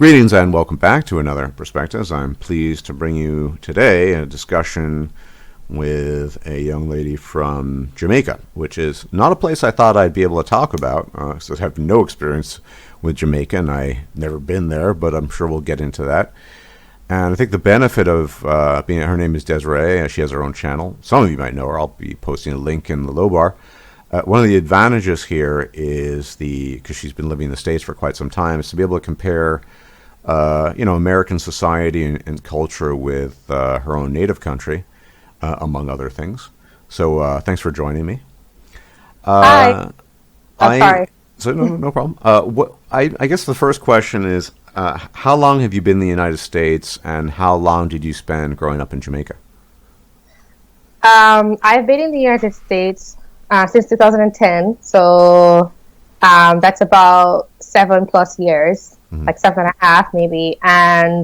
Greetings and welcome back to another Perspectives. I'm pleased to bring you today a discussion with a young lady from Jamaica, which is not a place I thought I'd be able to talk about, since I have no experience with Jamaica and I've never been there, but I'm sure we'll get into that. And I think the benefit of being, her name is Desi-Rae, she has her own channel. Some of you might know her. I'll be posting a link in the low bar. One of the advantages here is because she's been living in the States for quite some time, is to be able to compare American society and culture with her own native country, among other things. So thanks for joining me. Hi. I'm sorry. So no problem. I guess the first question is, how long have you been in the United States, and how long did you spend growing up in Jamaica? I've been in the United States since 2010, so that's about 7+ years. Like 7.5 maybe, and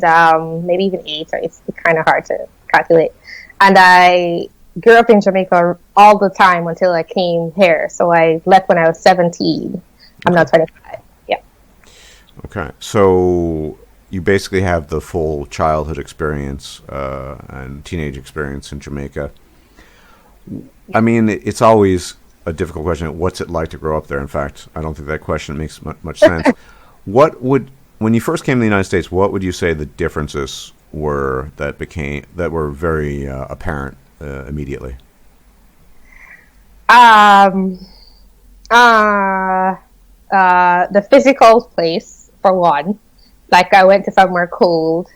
maybe even 8. It's kind of hard to calculate. And I grew up in Jamaica all the time until I came here. So I left when I was 17. I'm now 25. Yeah. Okay. So you basically have the full childhood experience and teenage experience in Jamaica. I mean, it's always a difficult question. What's it like to grow up there? In fact, I don't think that question makes much sense. When you first came to the United States, what would you say the differences were that were very apparent immediately? The physical place, for one. Like, I went to somewhere cold,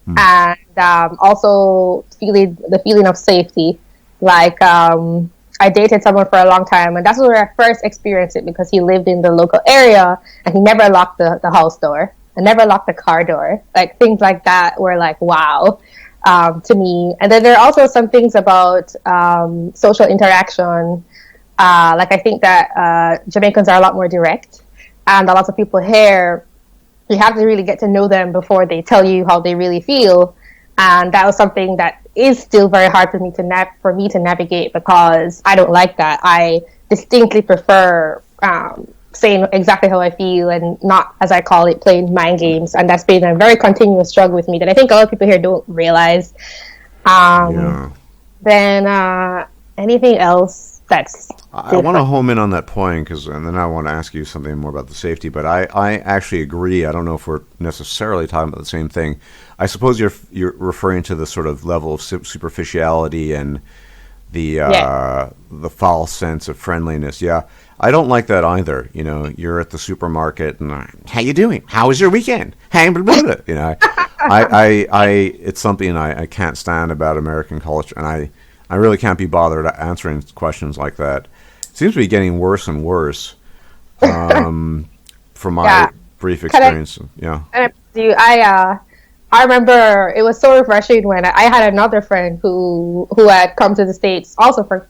and also the feeling of safety. Like, I dated someone for a long time, and that's where I first experienced it, because he lived in the local area and he never locked the house door and never locked the car door. Like, things like that were like, wow, to me. And then there are also some things about social interaction. Like, I think that Jamaicans are a lot more direct, and a lot of people here, you have to really get to know them before they tell you how they really feel. And that was something that is still very hard for me to navigate, because I don't like that. I distinctly prefer saying exactly how I feel, and not, as I call it, playing mind games. And that's been a very continuous struggle with me that I think a lot of people here don't realize. Then anything else that's I want to home in on that point, and then I want to ask you something more about the safety. But I actually agree. I don't know if we're necessarily talking about the same thing. I suppose you're referring to the sort of level of superficiality and the false sense of friendliness. Yeah, I don't like that either. You know, you're at the supermarket and how you doing? How was your weekend? Hey, blah, blah, blah. You know, it's something I can't stand about American culture, and I really can't be bothered answering questions like that. It seems to be getting worse and worse from my brief experience. I remember it was so refreshing when I had another friend who had come to the States also for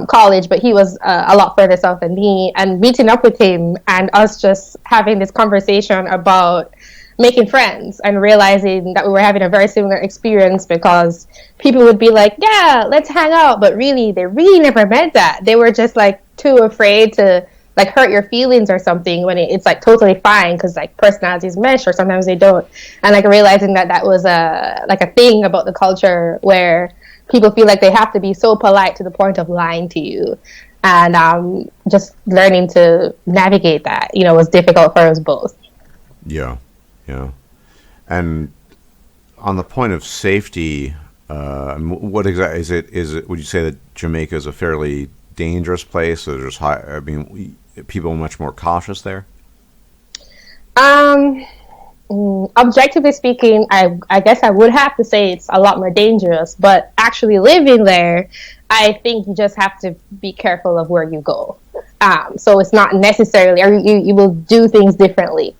college, but he was a lot further south than me, and meeting up with him and us just having this conversation about making friends and realizing that we were having a very similar experience, because people would be like, yeah, let's hang out, but really they really never meant that. They were just like too afraid to like hurt your feelings or something, when it's like totally fine, because like personalities mesh, or sometimes they don't. And like realizing that was a thing about the culture where people feel like they have to be so polite to the point of lying to you. And just learning to navigate that, was difficult for us both. Yeah. And on the point of safety, what exactly is it? Would you say that Jamaica is a fairly dangerous place? So there's people are much more cautious there? Objectively speaking, I guess I would have to say it's a lot more dangerous. But actually living there, I think you just have to be careful of where you go. So it's not necessarily, or you will do things differently.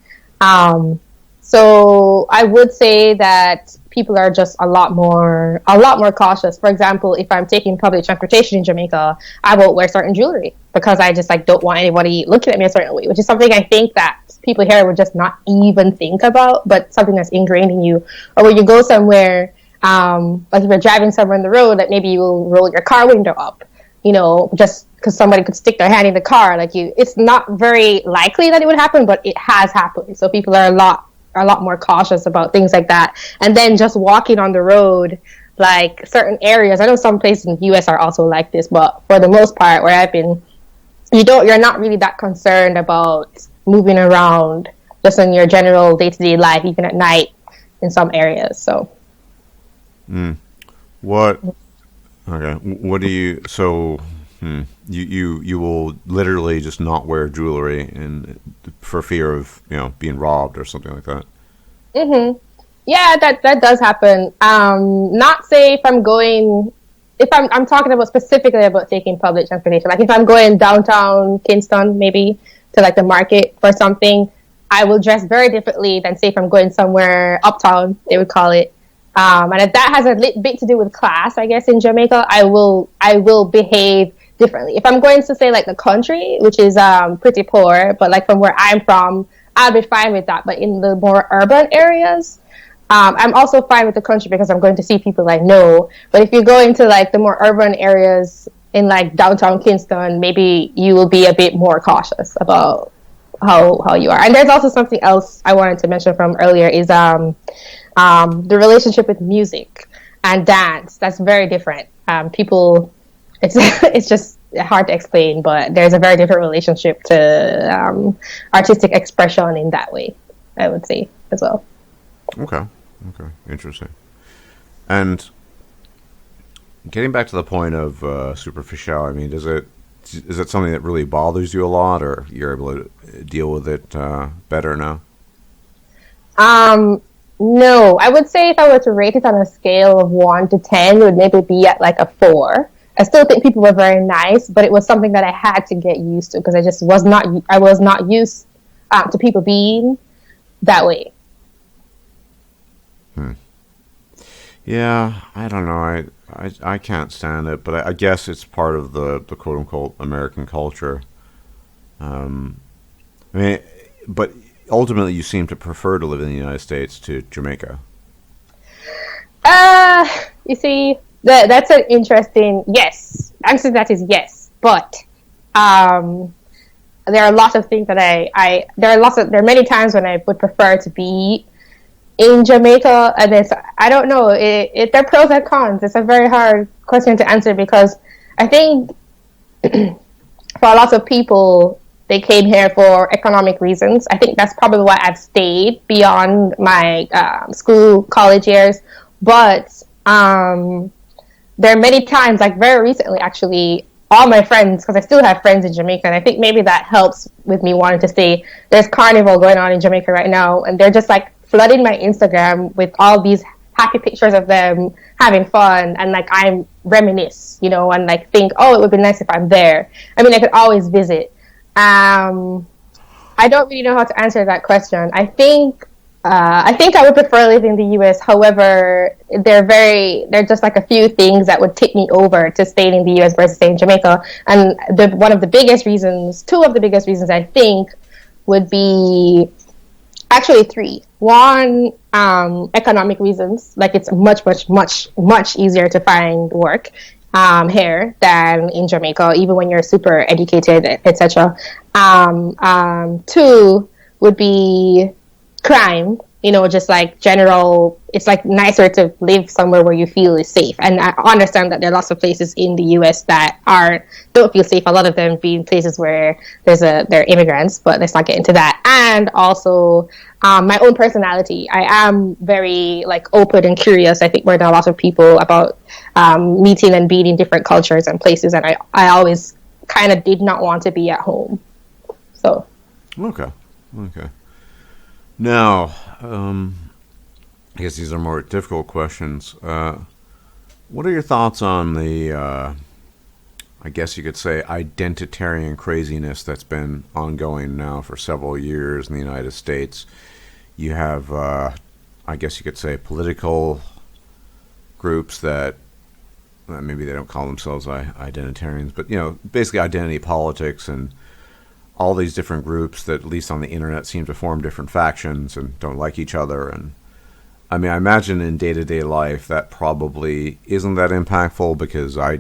So I would say that people are just a lot more cautious. For example, if I'm taking public transportation in Jamaica, I won't wear certain jewelry, because I just like don't want anybody looking at me a certain way, which is something I think that people here would just not even think about, but something that's ingrained in you. Or when you go somewhere, like if you're driving somewhere on the road, that maybe you will roll your car window up. just because somebody could stick their hand in the car, it's not very likely that it would happen, but it has happened. So people are a lot more cautious about things like that. And then just walking on the road, like certain areas, I know some places in the US are also like this, but for the most part where I've been, you're not really that concerned about moving around just in your general day-to-day life, even at night in some areas. So what do you you will literally just not wear jewelry and for fear of being robbed or something like that? Yeah, that does happen. Not say if I'm talking about specifically about taking public transportation. Like if I'm going downtown Kingston, maybe to like the market for something, I will dress very differently than say if I'm going somewhere uptown, they would call it. And if that has a bit to do with class, I guess in Jamaica, I will behave differently. If I'm going to say like the country, which is pretty poor, but like from where I'm from, I'll be fine with that. But in the more urban areas, I'm also fine with the country because I'm going to see people I know. But if you go into like the more urban areas in like downtown Kingston, maybe you will be a bit more cautious about how you are. And there's also something else I wanted to mention from earlier is the relationship with music and dance. That's very different. It's just hard to explain, but there's a very different relationship to artistic expression in that way, I would say, as well. Okay, interesting. And getting back to the point of superficiality, I mean, is it something that really bothers you a lot, or you're able to deal with it better now? No, I would say if I were to rate it on a scale of 1 to 10, it would maybe be at like a 4. I still think people were very nice, but it was something that I had to get used to because I was not used to people being that way. Yeah, I don't know. I can't stand it, but I guess it's part of the quote unquote American culture. I mean, but ultimately, you seem to prefer to live in the United States to Jamaica. You see, that's an interesting yes. Answer to that is yes, but there are lots of things that there are many times when I would prefer to be in Jamaica, and I don't know. There are pros and cons. It's a very hard question to answer because I think for a lot of people, they came here for economic reasons. I think that's probably why I've stayed beyond my college years. But there are many times, like very recently, actually, all my friends, because I still have friends in Jamaica, and I think maybe that helps with me wanting to stay. There's carnival going on in Jamaica right now, and they're just like flooding my Instagram with all these happy pictures of them having fun, and like I'm reminisce, and like think, oh, it would be nice if I'm there. I mean, I could always visit. I don't really know how to answer that question. I think I would prefer living in the U.S. However, there are just like a few things that would tip me over to staying in the U.S. versus staying in Jamaica. And two of the biggest reasons I think would be actually 3. One, economic reasons. Like it's much, much, much, much easier to find work here than in Jamaica, even when you're super educated, etc. 2 would be crime. Just like general, it's like nicer to live somewhere where you feel is safe. And I understand that there are lots of places in the U.S. that don't feel safe. A lot of them being places where they're immigrants, but let's not get into that. And also, my own personality. I am very like open and curious. I think more than a lot of people about meeting and being in different cultures and places. And I always kind of did not want to be at home. So. Okay. Now, I guess these are more difficult questions. What are your thoughts on the, I guess you could say, identitarian craziness that's been ongoing now for several years in the United States? You have, I guess you could say, political groups that maybe they don't call themselves identitarians, but basically identity politics and all these different groups that, at least on the internet, seem to form different factions and don't like each other. And I mean, I imagine in day-to-day life that probably isn't that impactful because I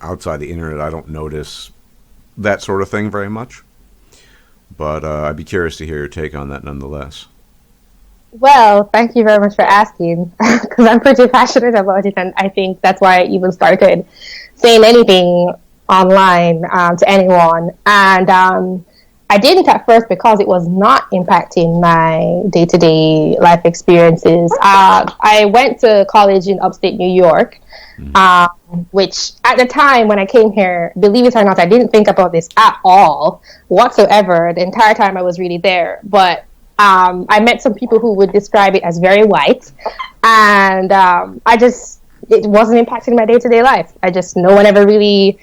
outside the internet, I don't notice that sort of thing very much. But I'd be curious to hear your take on that nonetheless. Well, thank you very much for asking, because I'm pretty passionate about it, and I think that's why I even started saying anything online to anyone. And I didn't at first because it was not impacting my day-to-day life experiences. I went to college in upstate New York, which at the time when I came here, believe it or not, I didn't think about this at all whatsoever the entire time I was really there. But I met some people who would describe it as very white, and it wasn't impacting my day-to-day life. No one ever really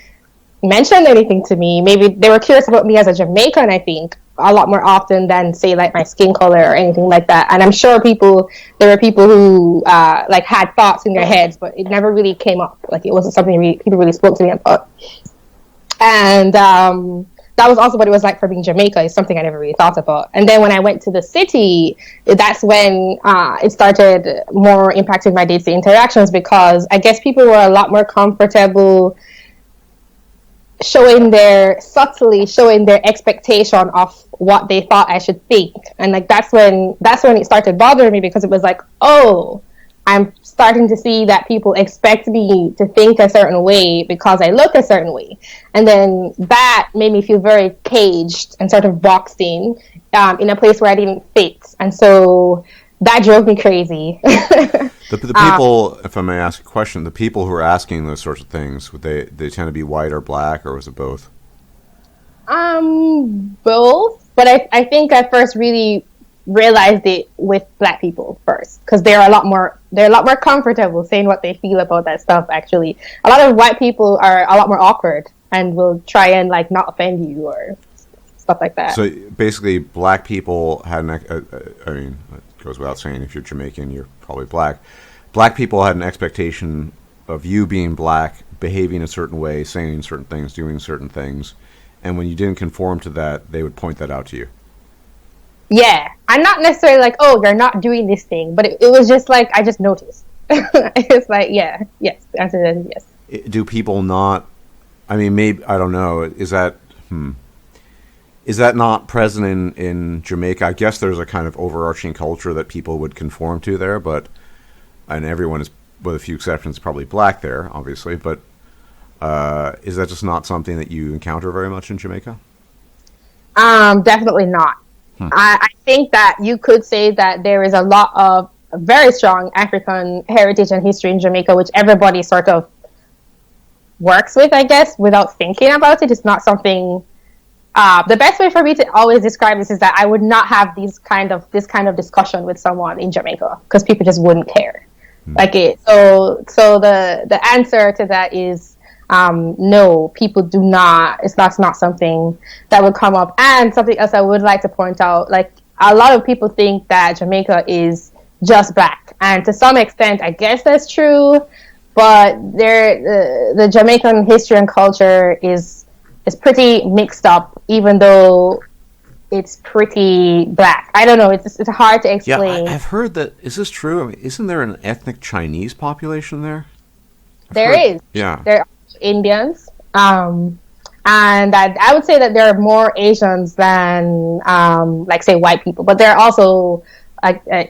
mentioned anything to me. Maybe they were curious about me as a Jamaican, I think, a lot more often than, say, like my skin color or anything like that. And I'm sure there were people who had thoughts in their heads, but it never really came up. Like, it wasn't something people really spoke to me about. And that was also what it was like for being Jamaica. It's something I never really thought about. And then when I went to the city, that's when it started more impacting my day-to-day interactions, because I guess people were a lot more comfortable subtly showing their expectation of what they thought I should think. And like that's when it started bothering me, because it was like, oh, I'm starting to see that people expect me to think a certain way because I look a certain way. And then that made me feel very caged and sort of boxed in a place where I didn't fit. And so that drove me crazy. The people, if I may ask a question, the people who are asking those sorts of things, they tend to be white or black, or was it both? Both. But I think I first really realized it with black people first, because they're a lot more comfortable saying what they feel about that stuff. Actually, a lot of white people are a lot more awkward and will try and like not offend you or stuff like that. So basically, black people had I mean, it goes without saying, if you're Jamaican, you're probably black. Black people had an expectation of you being black, behaving a certain way, saying certain things, doing certain things, and when you didn't conform to that, they would point that out to you. Yeah, I'm not necessarily like, oh, you're not doing this thing, but it was just like, I just noticed. It's like, yeah, yes, the answer is yes. Do people not, I mean, maybe, I don't know, is that not present in Jamaica? I guess there's a kind of overarching culture that people would conform to there, and everyone is, with a few exceptions, probably black there, obviously, but is that just not something that you encounter very much in Jamaica? Definitely not. I think that you could say that there is a lot of very strong African heritage and history in Jamaica, which everybody sort of works with, I guess, without thinking about it. It's not something. The best way for me to always describe this is that I would not have this kind of discussion with someone in Jamaica, because people just wouldn't care. Like it. So the answer to that is. No, people do not. That's not something that would come up. And something else I would like to point out, like a lot of people think that Jamaica is just black, and to some extent, I guess that's true. But the Jamaican history and culture is pretty mixed up, even though it's pretty black. I don't know. It's hard to explain. Yeah, I've heard that. Is this true? I mean, isn't there an ethnic Chinese population there? There is. Yeah. There are Indians. And I would say that there are more Asians than, like, say, white people. But there are also,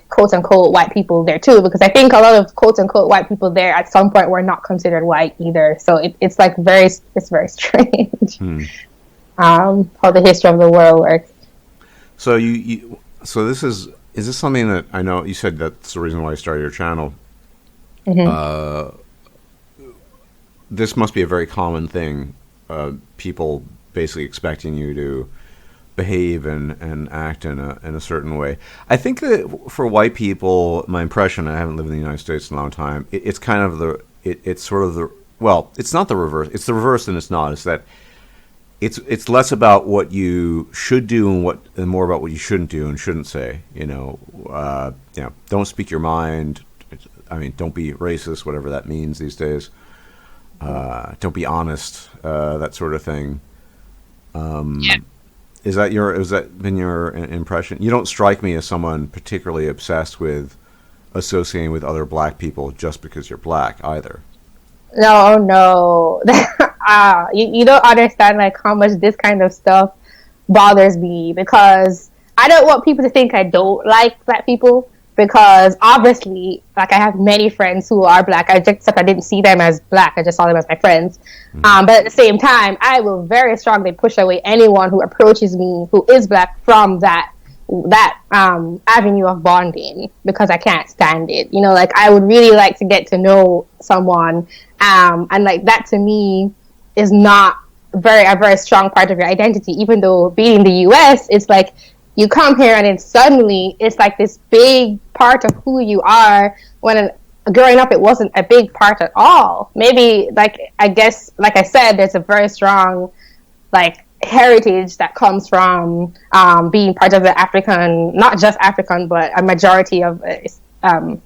quote-unquote, white people there, too. Because I think a lot of quote-unquote white people there at some point were not considered white either. So it's very strange how the history of the world works. So so is this something that, I know you said that's the reason why you started your channel. Mm-hmm. This must be a very common thing. People basically expecting you to behave and act in a certain way. I think that for white people, my impression, I haven't lived in the United States in a long time, it's kind of it's sort of the, well, it's not the reverse. It's the reverse and it's not. It's that it's less about what you should do and more about what you shouldn't do and shouldn't say. Don't speak your mind. I mean, don't be racist, whatever that means these days. Don't be honest, that sort of thing. Yeah. Has that been your impression? You don't strike me as someone particularly obsessed with associating with other black people just because you're black either. No, no. You don't understand like how much this kind of stuff bothers me, because I don't want people to think I don't like black people, because obviously, like, I have many friends who are black. I didn't see them as black. I just saw them as my friends. But at the same time, I will very strongly push away anyone who approaches me who is black from that avenue of bonding, because I can't stand it. You know, like, I would really like to get to know someone, and like that to me is not a very strong part of your identity. Even though being in the U.S., it's like you come here and then suddenly it's like this big part of who you are, when growing up it wasn't a big part at all. Maybe, like, I guess, like I said, there's a very strong, like, heritage that comes from being part of the African, not just African, but a majority of in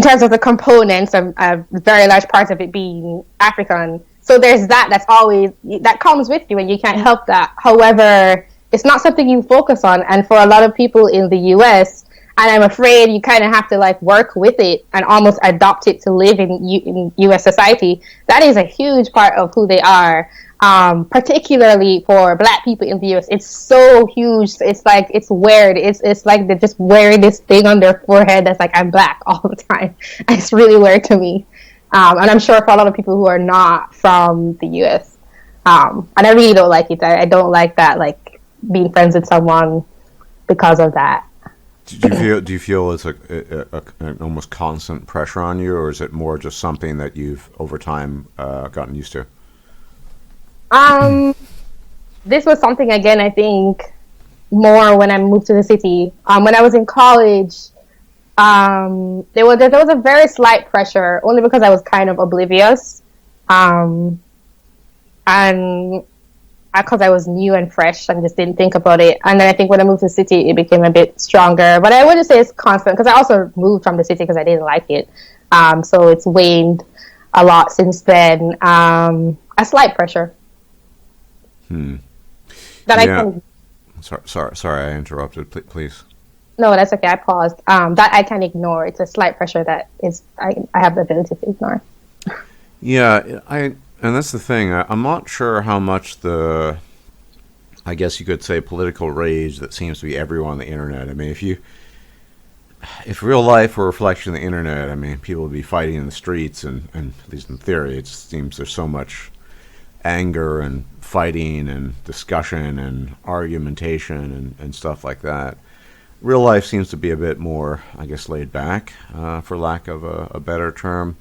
terms of the components, a very large part of it being African. So there's that comes with you, and you can't help that. However, it's not something you focus on, and for a lot of people in the US, and I'm afraid you kind of have to like work with it and almost adopt it to live in US society. That is a huge part of who they are. Particularly for black people in the US, it's so huge. It's like, it's weird. It's like they're just wearing this thing on their forehead that's like, I'm black all the time. It's really weird to me. And I'm sure for a lot of people who are not from the US. And I really don't like it. I don't like that, like, being friends with someone because of that. Do you feel it's an almost constant pressure on you, or is it more just something that you've over time gotten used to? This was something, again, I think more when I moved to the city. When I was in college, there was a very slight pressure, only because I was kind of oblivious, and because I was new and fresh and just didn't think about it. And then I think when I moved to the city, it became a bit stronger. But I wouldn't say it's constant, because I also moved from the city because I didn't like it. So it's waned a lot since then. A slight pressure. That Yeah. I can. Sorry, I interrupted. Please. No, that's okay. I paused. That I can ignore. It's a slight pressure that is I have the ability to ignore. Yeah, and that's the thing. I'm not sure how much I guess you could say, political rage that seems to be everywhere on the internet. I mean, if real life were a reflection of the internet, I mean, people would be fighting in the streets, and at least in theory, it just seems there's so much anger and fighting and discussion and argumentation and stuff like that. Real life seems to be a bit more, I guess, laid back, for lack of a better term.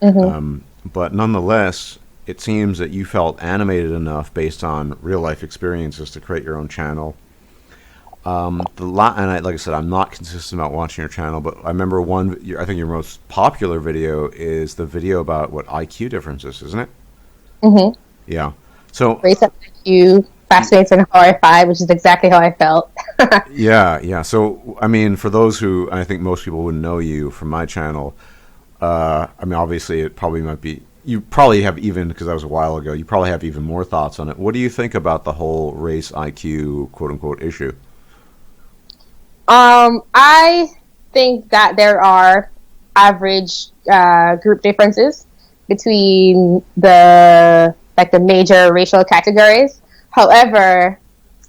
But nonetheless, it seems that you felt animated enough based on real life experiences to create your own channel. Like I said, I'm not consistent about watching your channel, but I remember I think your most popular video is the video about what IQ differences, isn't it? Mm-hmm. Yeah. So race up IQ, fascinates and horrified, which is exactly how I felt. Yeah. So, I mean, for those who, I think most people wouldn't know you from my channel, I mean, obviously it probably might be, you probably have, even because that was a while ago, you probably have even more thoughts on it. What do you think about the whole race IQ, quote unquote, issue? I think that there are average group differences between the major racial categories. However,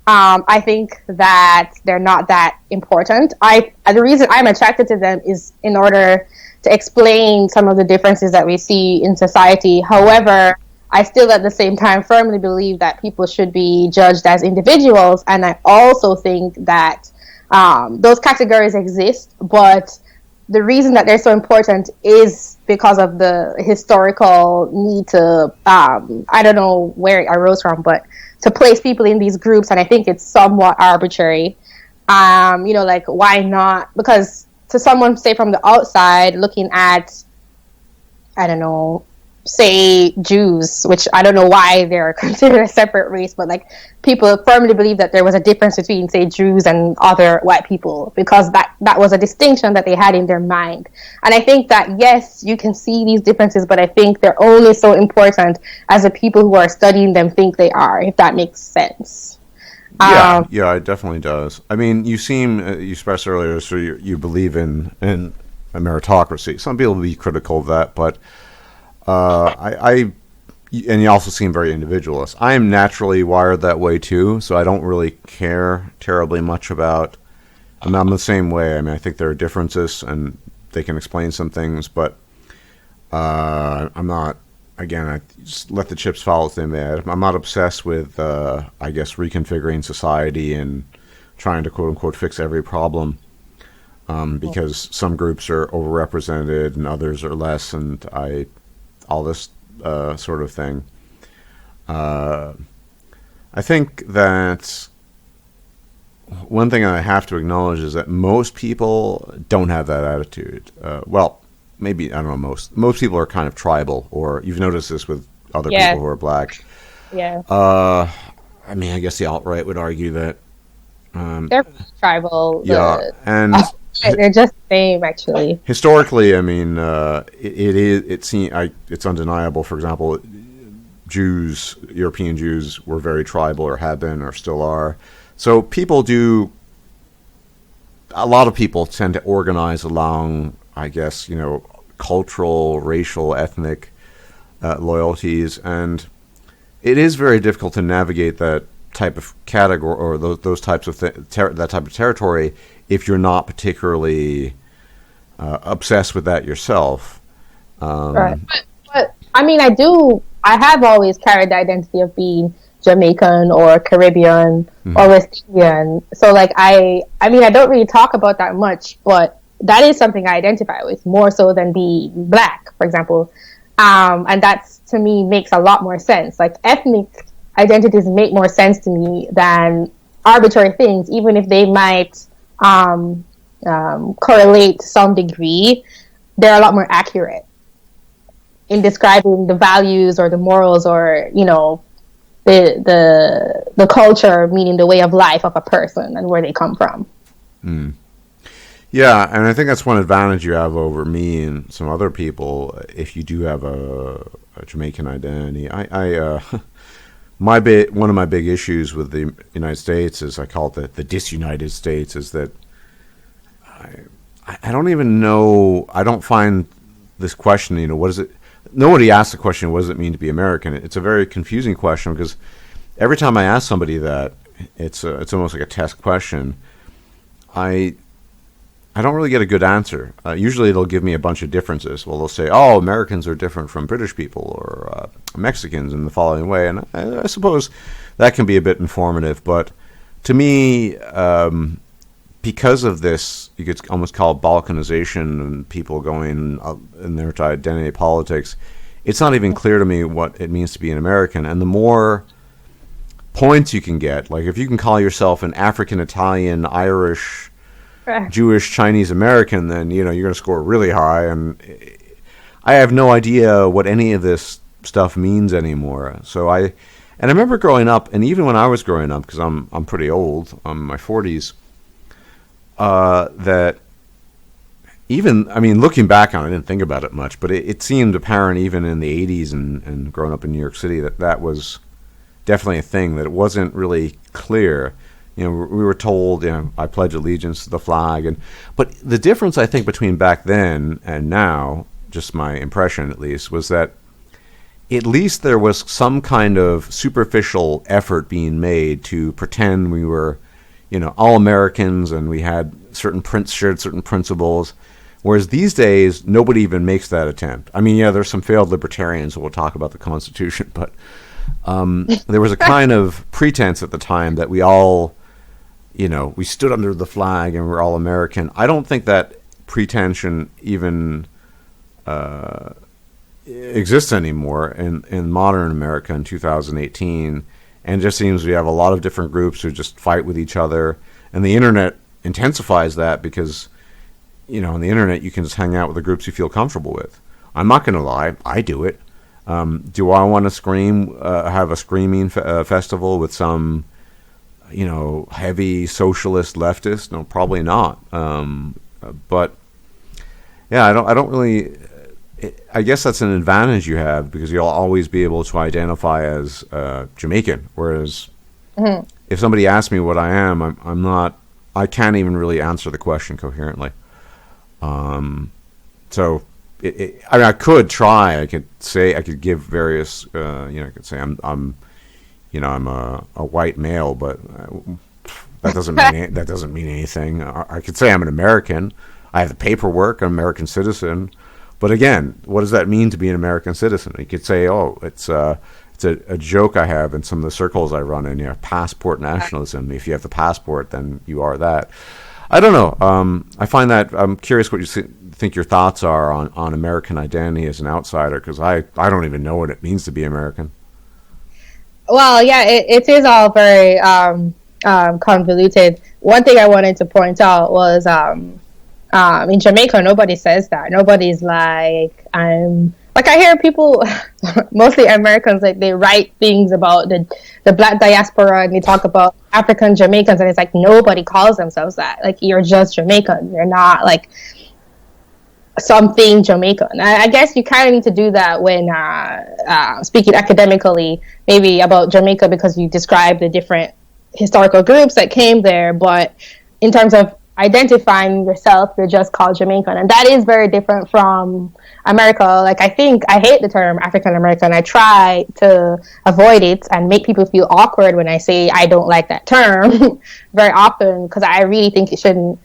I think that they're not that important. The reason I'm attracted to them is in order to explain some of the differences that we see in society. However, I still at the same time firmly believe that people should be judged as individuals, and I also think that those categories exist, but the reason that they're so important is because of the historical need to, I don't know where it arose from, but to place people in these groups, and I think it's somewhat arbitrary. Why not? Because to someone, say, from the outside looking at, I don't know, say Jews, which I don't know why they're considered a separate race, but people firmly believe that there was a difference between, say, Jews and other white people, because that was a distinction that they had in their mind. And I think that, yes, you can see these differences, but I think they're only so important as the people who are studying them think they are, if that makes sense. Yeah, it definitely does. I mean, you expressed earlier, so you believe in a meritocracy. Some people will be critical of that, but I and you also seem very individualist. I am naturally wired that way too, so I don't really care terribly much about. I'm the same way. I mean, I think there are differences, and they can explain some things, but I'm not. Again, I just let the chips fall as they may. I'm not obsessed with, I guess, reconfiguring society and trying to quote unquote fix every problem, because some groups are overrepresented and others are less, and all this sort of thing. I think that one thing I have to acknowledge is that most people don't have that attitude. Well, maybe, I don't know, most people are kind of tribal, or you've noticed this with other Yeah. people who are black. Yeah. I mean, I guess the alt-right would argue that, They're tribal. yeah, and They're just the same, actually. historically, I mean, it's undeniable. For example, European Jews were very tribal, or have been, or still are. So a lot of people tend to organize along, I guess, cultural, racial, ethnic loyalties, and it is very difficult to navigate that type of category, or those types of that type of territory, if you're not particularly obsessed with that yourself. Right. But I mean, I have always carried the identity of being Jamaican or Caribbean or West Indian. So like I mean, I don't really talk about that much, but that is something I identify with more so than being black, for example. And that's, to me, makes a lot more sense. Like, ethnic identities make more sense to me than arbitrary things, even if they might correlate to some degree. They're a lot more accurate in describing the values or the morals, or the culture, meaning the way of life of a person and where they come from. Yeah, and I think that's one advantage you have over me and some other people if you do have a Jamaican identity. One of my big issues with the United States is, I call it the disunited states, is that I don't even know. I don't find this question. What is it? Nobody asks the question, what does it mean to be American? It's a very confusing question, because every time I ask somebody that, it's almost like a test question. I don't really get a good answer. Usually they'll give me a bunch of differences. Well, they'll say, oh, Americans are different from British people, or Mexicans in the following way. And I suppose that can be a bit informative. But to me, because of this, you could almost call it balkanization and people going in their identity politics, it's not even clear to me what it means to be an American. And the more points you can get, like if you can call yourself an African, Italian, Irish, Jewish, Chinese American, then you're going to score really high. And I have no idea what any of this stuff means anymore. So I remember growing up, and even when I was growing up, because I'm pretty old, I'm in my 40s, that even, I mean, looking back on it, I didn't think about it much, but it seemed apparent even in the 80s and growing up in New York City that was definitely a thing, that it wasn't really clear. We were told, I pledge allegiance to the flag. But the difference, I think, between back then and now, just my impression at least, was that at least there was some kind of superficial effort being made to pretend we were, all Americans, and we had shared certain principles. Whereas these days, nobody even makes that attempt. I mean, yeah, there's some failed libertarians who will talk about the Constitution, but there was a kind of pretense at the time that we all, we stood under the flag and we're all American. I don't think that pretension even exists anymore in modern America in 2018. And it just seems we have a lot of different groups who just fight with each other. And the internet intensifies that, because, on the internet you can just hang out with the groups you feel comfortable with. I'm not going to lie, I do it. Do I want to have a screaming festival with some, heavy socialist leftist? No, probably not. But yeah, I don't really. I guess that's an advantage you have, because you'll always be able to identify as Jamaican. Whereas if somebody asks me what I am, I'm not. I can't even really answer the question coherently. So I mean, I could try. I could say, I could give various, I could say I'm a white male, but that doesn't mean anything. I could say I'm an American. I have the paperwork. I'm an American citizen. But again, what does that mean to be an American citizen? You could say, oh, it's a joke I have in some of the circles I run in. Passport nationalism. If you have the passport, then you are that. I don't know. I find that I'm curious what you think your thoughts are on American identity as an outsider, because I don't even know what it means to be American. Well, yeah, it is all very convoluted. One thing I wanted to point out was in Jamaica, nobody says that. Nobody's like, I hear people, mostly Americans, like they write things about the black diaspora, and they talk about African Jamaicans, and it's like nobody calls themselves that. Like, you're just Jamaican. You're not like something Jamaican. I guess you kind of need to do that when speaking academically, maybe about Jamaica, because you describe the different historical groups that came there. But in terms of identifying yourself, you're just called Jamaican, and that is very different from America. Like, I hate the term African American. I try to avoid it and make people feel awkward when I say I don't like that term very often, because I really think it shouldn't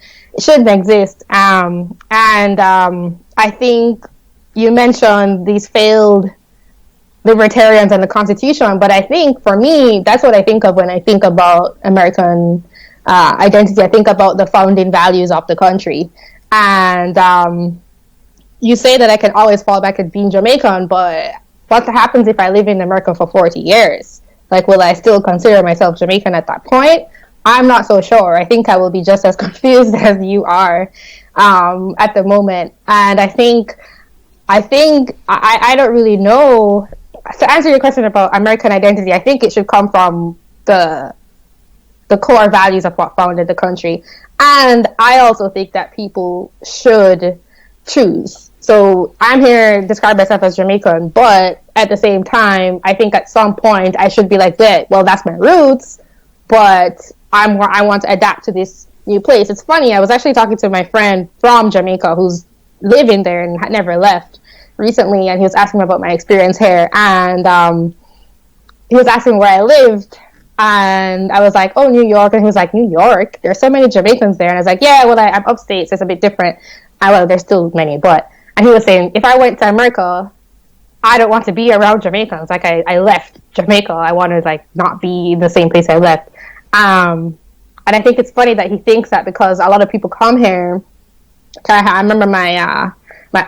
exist. I think you mentioned these failed libertarians and the Constitution, but I think for me, that's what I think of when I think about American identity. I think about the founding values of the country. And you say that I can always fall back at being Jamaican, but what happens if I live in America for 40 years? Like, will I still consider myself Jamaican at that point? I'm not so sure. I think I will be just as confused as you are at the moment. And I think I don't really know. To answer your question about American identity, I think it should come from the core values of what founded the country. And I also think that people should choose. So I'm here to describe myself as Jamaican, but at the same time, I think at some point I should be like, well, that's my roots, but I want to adapt to this new place. It's funny, I was actually talking to my friend from Jamaica who's living there and had never left recently, and he was asking me about my experience here, and he was asking where I lived, and I was like, oh, New York, and he was like, New York? There's so many Jamaicans there. And I was like, yeah, well, I'm upstate, so it's a bit different. Well, there's still many, and he was saying, if I went to America, I don't want to be around Jamaicans. Like, I left Jamaica. I want to, like, not be in the same place I left. And I think it's funny that he thinks that, because a lot of people come here. I remember my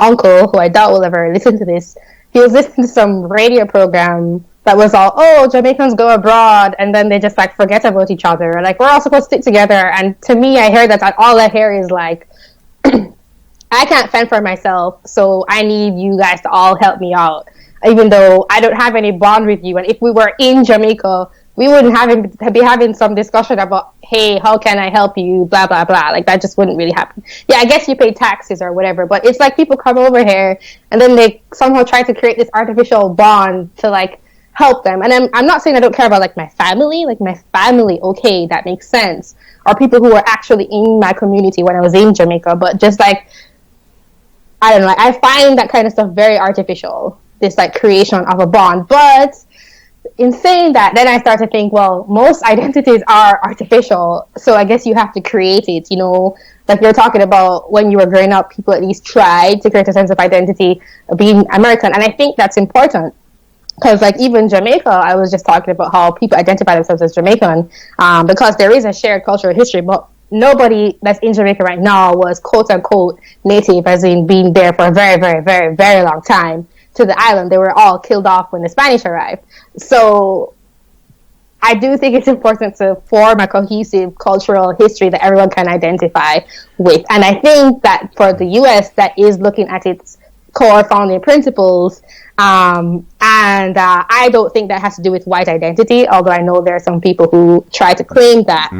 uncle, who I doubt will ever listen to this, he was listening to some radio program that was all, oh, Jamaicans go abroad, and then they just, like, forget about each other. Like, we're all supposed to stick together. And to me, I heard that all I hear is, like, I can't fend for myself, so I need you guys to all help me out, even though I don't have any bond with you. And if we were in Jamaica, we wouldn't be having some discussion about, hey, how can I help you, blah, blah, blah. Like, that just wouldn't really happen. Yeah, I guess you pay taxes or whatever, but it's like people come over here, and then they somehow try to create this artificial bond to, like, help them. And I'm not saying I don't care about, like, my family. Like, my family, okay, that makes sense. Or people who were actually in my community when I was in Jamaica, but just, like, I don't know, like, I find that kind of stuff very artificial, this, like, creation of a bond. But in saying that, then I start to think, well, most identities are artificial, so I guess you have to create it, you know. Like, you're talking about when you were growing up, people at least tried to create a sense of identity of being American, and I think that's important. Because, like, even Jamaica, I was just talking about how people identify themselves as Jamaican, because there is a shared cultural history, but nobody that's in Jamaica right now was quote-unquote native, as in being there for a very, very, very, very long time to the island. They were all killed off when the Spanish arrived. So I do think it's important to form a cohesive cultural history that everyone can identify with. And I think that for the U.S., that is looking at its core founding principles. I don't think that has to do with white identity, although I know there are some people who try to claim that.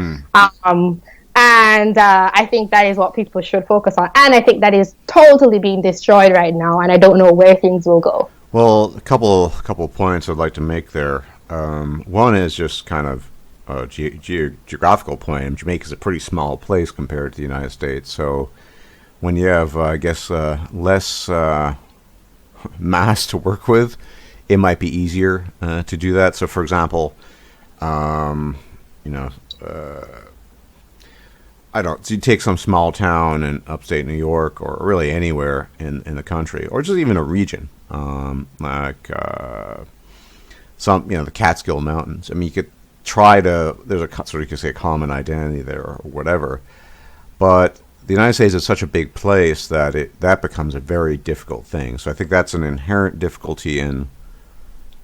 I think that is what people should focus on. And I think that is totally being destroyed right now, and I don't know where things will go. Well, a couple points I'd like to make there. One is just kind of a geographical point. Jamaica is a pretty small place compared to the United States, so when you have, I guess, less mass to work with, it might be easier to do that. So, for example, you know, I don't. So you take some small town in upstate New York, or really anywhere in the country, or just even a region, like some, the Catskill Mountains. I mean, you could try to. There's a sort of, you could say, a common identity there, or whatever. But the United States is such a big place that that becomes a very difficult thing. So I think that's an inherent difficulty in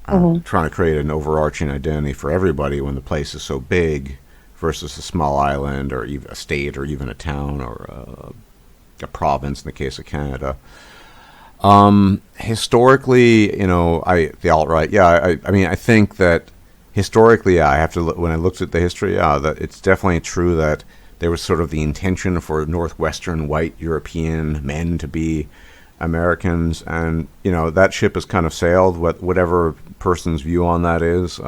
trying to create an overarching identity for everybody when the place is so big versus a small island, or even a state, or even a town, or a province in the case of Canada. Historically, the alt-right, I mean, I think that historically, I have to when I looked at the history, that it's definitely true that there was sort of the intention for Northwestern white European men to be Americans, and that ship has kind of sailed. Whatever person's view on that is,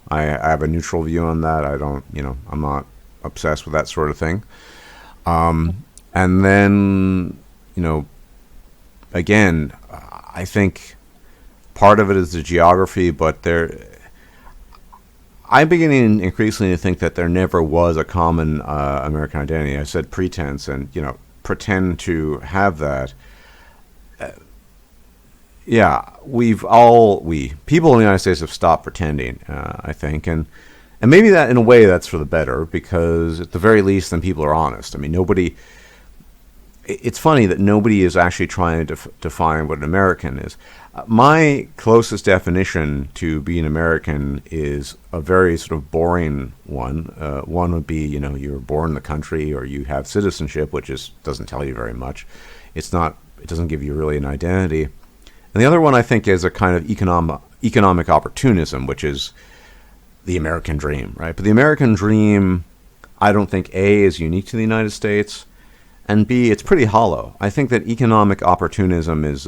I have a neutral view on that. I don't, I'm not obsessed with that sort of thing. And then, again, I think part of it is the geography, but I'm beginning increasingly to think that there never was a common American identity. I said pretense, and, pretend to have that. People in the United States have stopped pretending, I think, and maybe that in a way that's for the better, because at the very least, then people are honest. I mean, it's funny that nobody is actually trying to define what an American is. My closest definition to being American is a very sort of boring one. One would be, you were born in the country, or you have citizenship, which doesn't tell you very much. It doesn't give you really an identity. And the other one, I think, is a kind of economic opportunism, which is the American dream, right? But the American dream, I don't think, A, is unique to the United States, and B, it's pretty hollow. I think that economic opportunism is,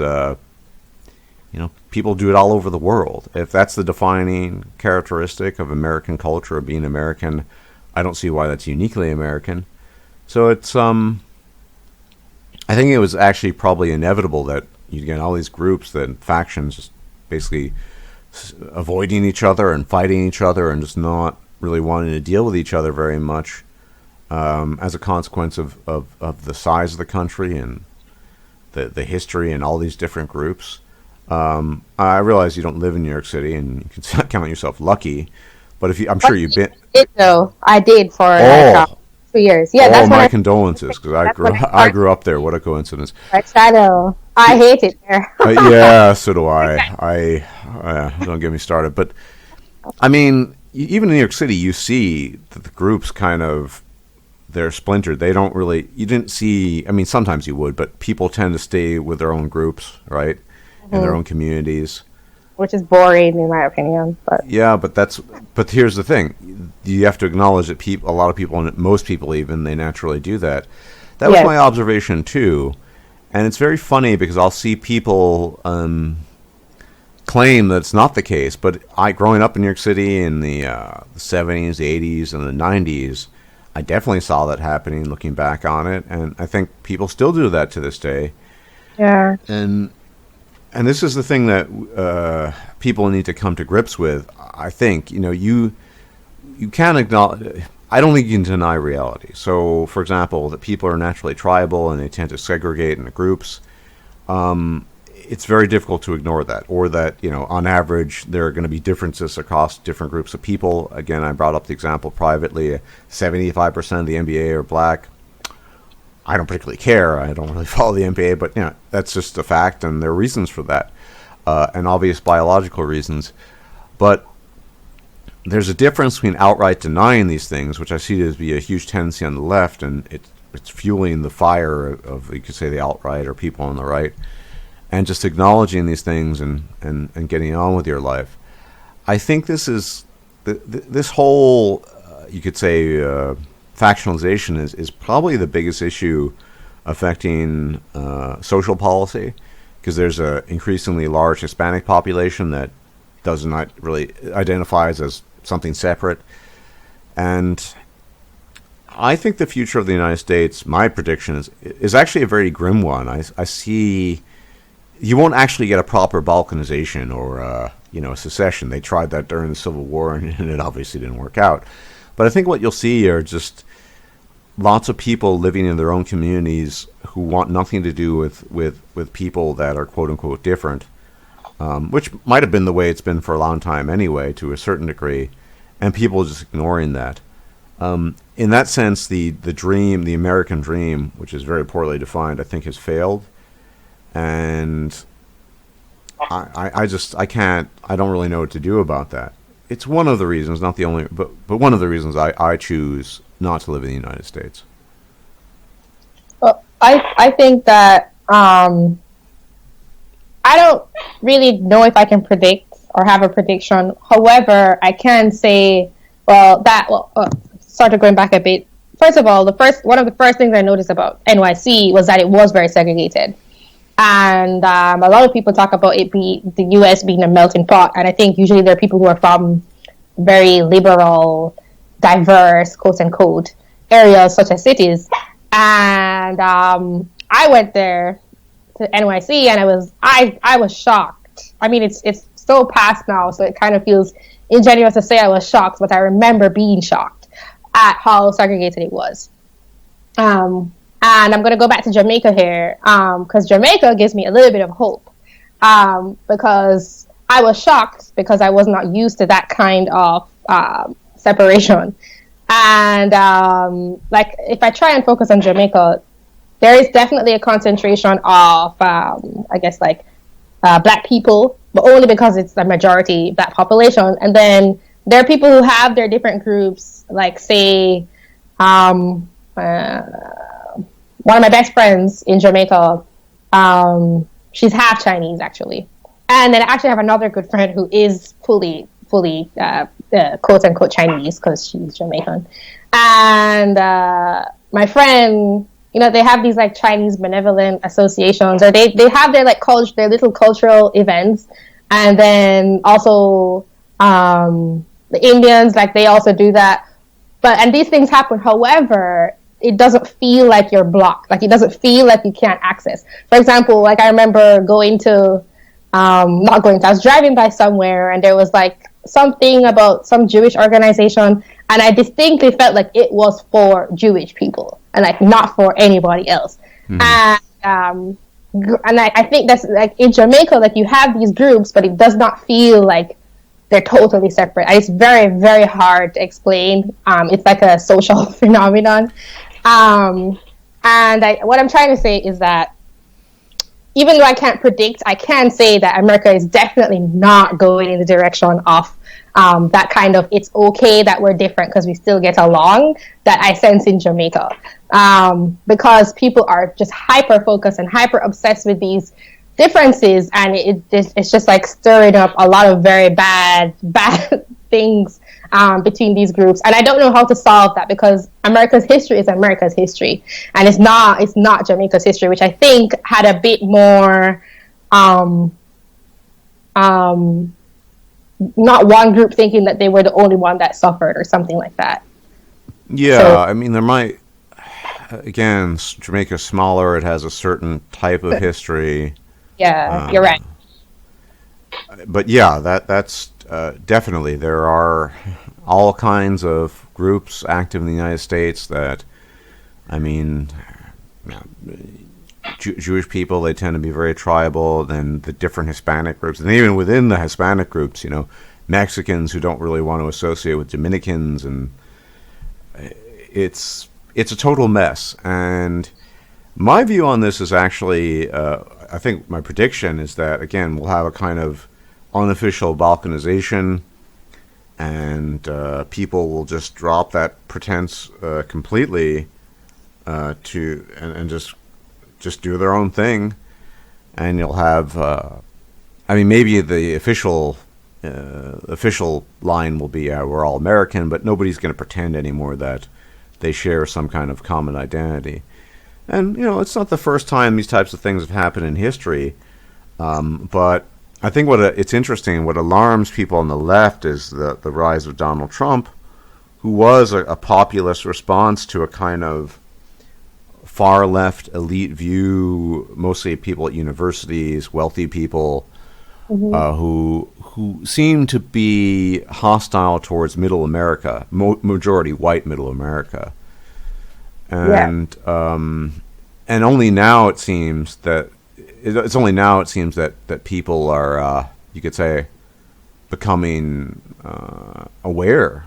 people do it all over the world. If that's the defining characteristic of American culture, of being American, I don't see why that's uniquely American. So it's, I think it was actually probably inevitable that you get all these groups, that factions, just basically avoiding each other and fighting each other and just not really wanting to deal with each other very much, as a consequence of the size of the country and the history and all these different groups. I realize you don't live in New York City, and you can count yourself lucky, but I'm sure you've been. I did for 2 years. Yeah, that's my condolences, because I grew up there. What a coincidence! Shadow. I hate it there. Yeah, so do I. Don't get me started. But I mean, even in New York City, you see that the groups they're splintered. They don't really. You didn't see. I mean, sometimes you would, but people tend to stay with their own groups, right, in their own communities. Which is boring, in my opinion. But yeah, but here's the thing: you have to acknowledge that a lot of people, and most people even, they naturally do that. That was my observation too, and it's very funny because I'll see people claim that it's not the case. But growing up in New York City in the 70s, the 80s, and the 90s, I definitely saw that happening. Looking back on it, and I think people still do that to this day. Yeah, And this is the thing that people need to come to grips with. I think, you can't acknowledge. I don't think you can deny reality. So, for example, that people are naturally tribal and they tend to segregate into groups. It's very difficult to ignore that, or that, on average, there are going to be differences across different groups of people. Again, I brought up the example privately. 75% of the NBA are black. I don't particularly care. I don't really follow the NBA, but that's just a fact, and there are reasons for that, and obvious biological reasons. But there's a difference between outright denying these things, which I see to be a huge tendency on the left, and it's fueling the fire of, you could say, the alt-right or people on the right, and just acknowledging these things and getting on with your life. I think this is this whole, you could say, factionalization is probably the biggest issue affecting social policy, because there's a increasingly large Hispanic population that does not really identifies as something separate, and I think the future of the United States, my prediction is actually a very grim one. I see you won't actually get a proper balkanization or a secession. They tried that during the Civil War, and it obviously didn't work out. But I think what you'll see are just lots of people living in their own communities who want nothing to do with people that are quote unquote different, which might have been the way it's been for a long time anyway, to a certain degree, and people just ignoring that. In that sense, the dream, the American dream, which is very poorly defined, I think has failed. And I don't really know what to do about that. It's one of the reasons, not the only, but one of the reasons I choose not to live in the United States. Well, I think that I don't really know if I can predict or have a prediction. However, I can say, started going back a bit. First of all, one of the first things I noticed about NYC was that it was very segregated. And a lot of people talk about the U.S. being a melting pot, and I think usually there are people who are from very liberal, diverse, quote unquote, areas such as cities. And I went there to NYC, and I was shocked. I mean, it's so past now, so it kind of feels ingenuous to say I was shocked, but I remember being shocked at how segregated it was. And I'm going to go back to Jamaica here, because Jamaica gives me a little bit of hope, because I was shocked because I was not used to that kind of separation. And if I try and focus on Jamaica, there is definitely a concentration of, black people, but only because it's the majority black population. And then there are people who have their different groups, like say, one of my best friends in Jamaica, she's half Chinese, actually. And then I actually have another good friend who is fully quote-unquote Chinese, because she's Jamaican. And my friend, they have these, like, Chinese benevolent associations, or they have their, like, their little cultural events. And then also the Indians, like, they also do that. And these things happen. However, it doesn't feel like you're blocked. Like, it doesn't feel like you can't access. For example, like, I remember I was driving by somewhere, and there was, like, something about some Jewish organization, and I distinctly felt like it was for Jewish people, and, like, not for anybody else. Mm-hmm. And I think that's, like, in Jamaica, like, you have these groups, but it does not feel like they're totally separate. It's very, very hard to explain. It's like a social phenomenon. What I'm trying to say is that even though I can't predict, I can say that America is definitely not going in the direction of that kind of, it's okay that we're different because we still get along, that I sense in Jamaica. Because people are just hyper-focused and hyper-obsessed with these differences, and it's just like stirring up a lot of very bad things between these groups. And I don't know how to solve that, because America's history is America's history, and it's not Jamaica's history, which I think had a bit more not one group thinking that they were the only one that suffered or something like that. Yeah, so, I mean, there might, again, Jamaica's smaller, it has a certain type of history. Yeah, you're right. But yeah, that's definitely, there are all kinds of groups active in the United States that, I mean, Jewish people, they tend to be very tribal. Then the different Hispanic groups, and even within the Hispanic groups, Mexicans who don't really want to associate with Dominicans, and it's a total mess. And my view on this is actually, I think my prediction is that, again, we'll have a kind of unofficial balkanization, and people will just drop that pretense completely and just do their own thing, and you'll have, maybe the official line will be, we're all American, but nobody's going to pretend anymore that they share some kind of common identity. And, it's not the first time these types of things have happened in history, but I think it's interesting, what alarms people on the left is the rise of Donald Trump, who was a populist response to a kind of far left elite view, mostly people at universities, wealthy people, who seemed to be hostile towards Middle America, majority white Middle America, and only now it seems that that people are, you could say, becoming aware.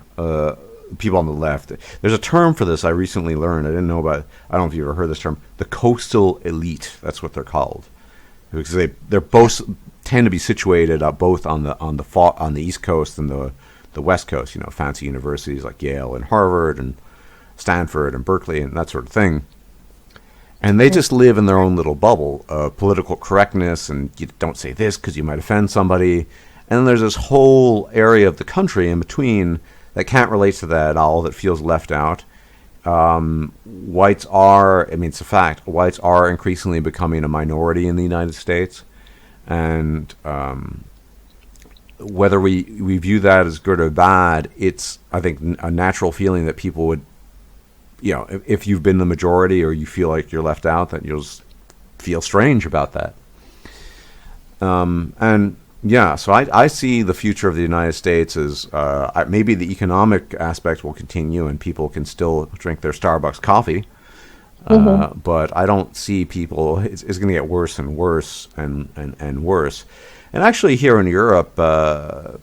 People on the left. There's a term for this I recently learned. I didn't know about it. I don't know if you ever heard this term. The coastal elite. That's what they're called, because they're both tend to be situated both on the East Coast and the West Coast. You know, fancy universities like Yale and Harvard and Stanford and Berkeley and that sort of thing. And they just live in their own little bubble of political correctness, and you don't say this because you might offend somebody. And then there's this whole area of the country in between that can't relate to that at all, that feels left out. Whites are, I mean, it's a fact, whites are increasingly becoming a minority in the United States. And whether we view that as good or bad, it's, I think, a natural feeling that people would, you know, if you've been the majority or you feel like you're left out, that you'll just feel strange about that. And yeah, so I see the future of the United States as maybe the economic aspect will continue and people can still drink their Starbucks coffee, but I don't see people. It's going to get worse and worse and worse. And actually, here in Europe, well,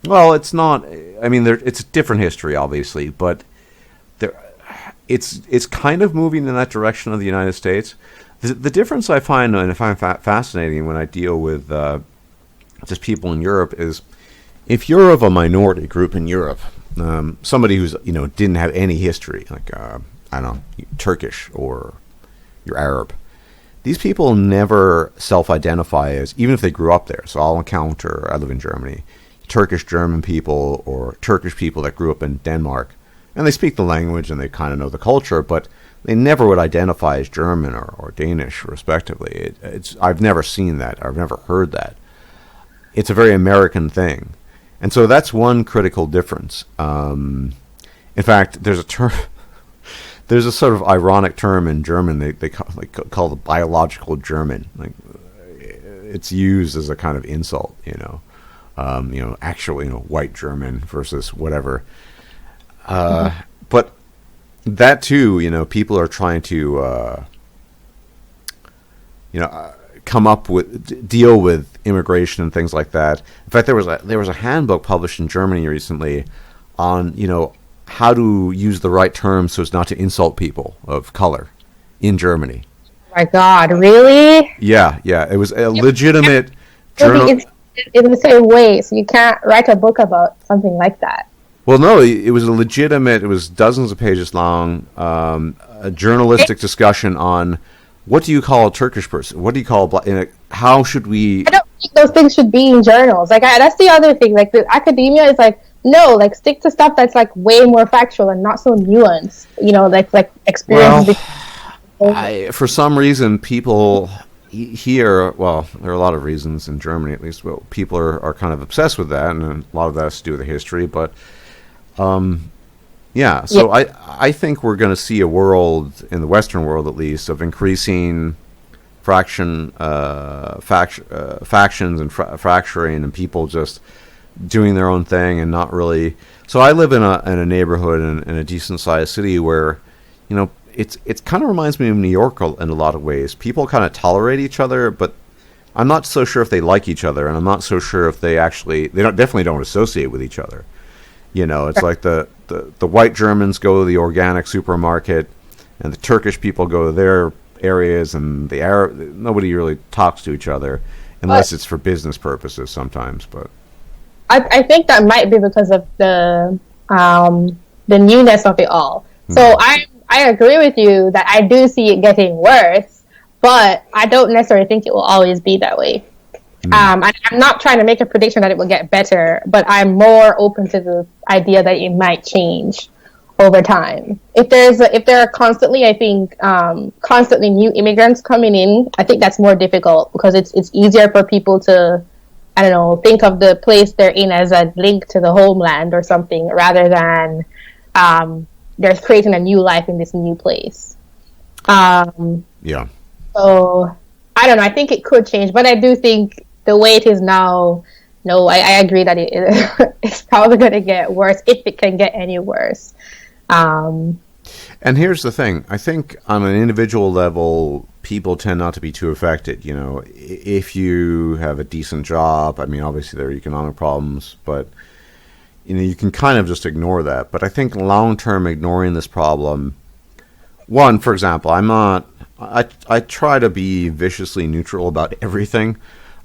it's not. I mean, it's a different history, obviously, but it's kind of moving in that direction of the United States. The difference I find, and I find fascinating when I deal with just people in Europe, is if you're of a minority group in Europe, somebody who's, you know, didn't have any history, like I don't know, Turkish or you're Arab, these people never self-identify as, even if they grew up there. So I'll encounter, I live in Germany, Turkish German people or Turkish people that grew up in Denmark, and they speak the language and they kind of know the culture, but they never would identify as German or Danish, respectively. I've never seen that. I've never heard that. It's a very American thing. And so that's one critical difference. In fact, there's a term, there's a sort of ironic term in German they call the biological German. Like, it's used as a kind of insult, actually, white German versus whatever. But that too, people are trying to, come up with, deal with immigration and things like that. In fact, there was a handbook published in Germany recently on, how to use the right terms so as not to insult people of color in Germany. Oh my God, really? Yeah. It was a legitimate journal. In the same way, so you can't write a book about something like that. Well, no, it was a legitimate, it was dozens of pages long, a journalistic discussion on what do you call a Turkish person? What do you call how should we... I don't think those things should be in journals. That's the other thing. Like, the academia is no, stick to stuff that's way more factual and not so nuanced. Like experience. Well, for some reason, people here, well, there are a lot of reasons in Germany, at least, well, people are kind of obsessed with that, and a lot of that has to do with the history, but... I think we're going to see a world, in the Western world at least, of increasing factions and fracturing, and people just doing their own thing and not really. So I live in a neighborhood in a decent sized city where, it kind of reminds me of New York in a lot of ways. People kind of tolerate each other, but I'm not so sure if they like each other, and I'm not so sure if they definitely don't associate with each other. It's like the white Germans go to the organic supermarket, and the Turkish people go to their areas, and the Arab, nobody really talks to each other unless it's for business purposes sometimes. But I think that might be because of the newness of it all. So I agree with you that I do see it getting worse, but I don't necessarily think it will always be that way. I'm not trying to make a prediction that it will get better, but I'm more open to the idea that it might change over time. If there are constantly, I think, constantly new immigrants coming in, I think that's more difficult because it's easier for people to I don't know, think of the place they're in as a link to the homeland or something, rather than they're creating a new life in this new place. Yeah. So I don't know. I think it could change, but I do think the way it is now, no, I agree that it's probably going to get worse if it can get any worse. And here's the thing. I think on an individual level, people tend not to be too affected. You know, if you have a decent job, I mean, obviously there are economic problems, but, you know, you can kind of just ignore that. But I think long-term ignoring this problem, one, for example, I try to be viciously neutral about everything,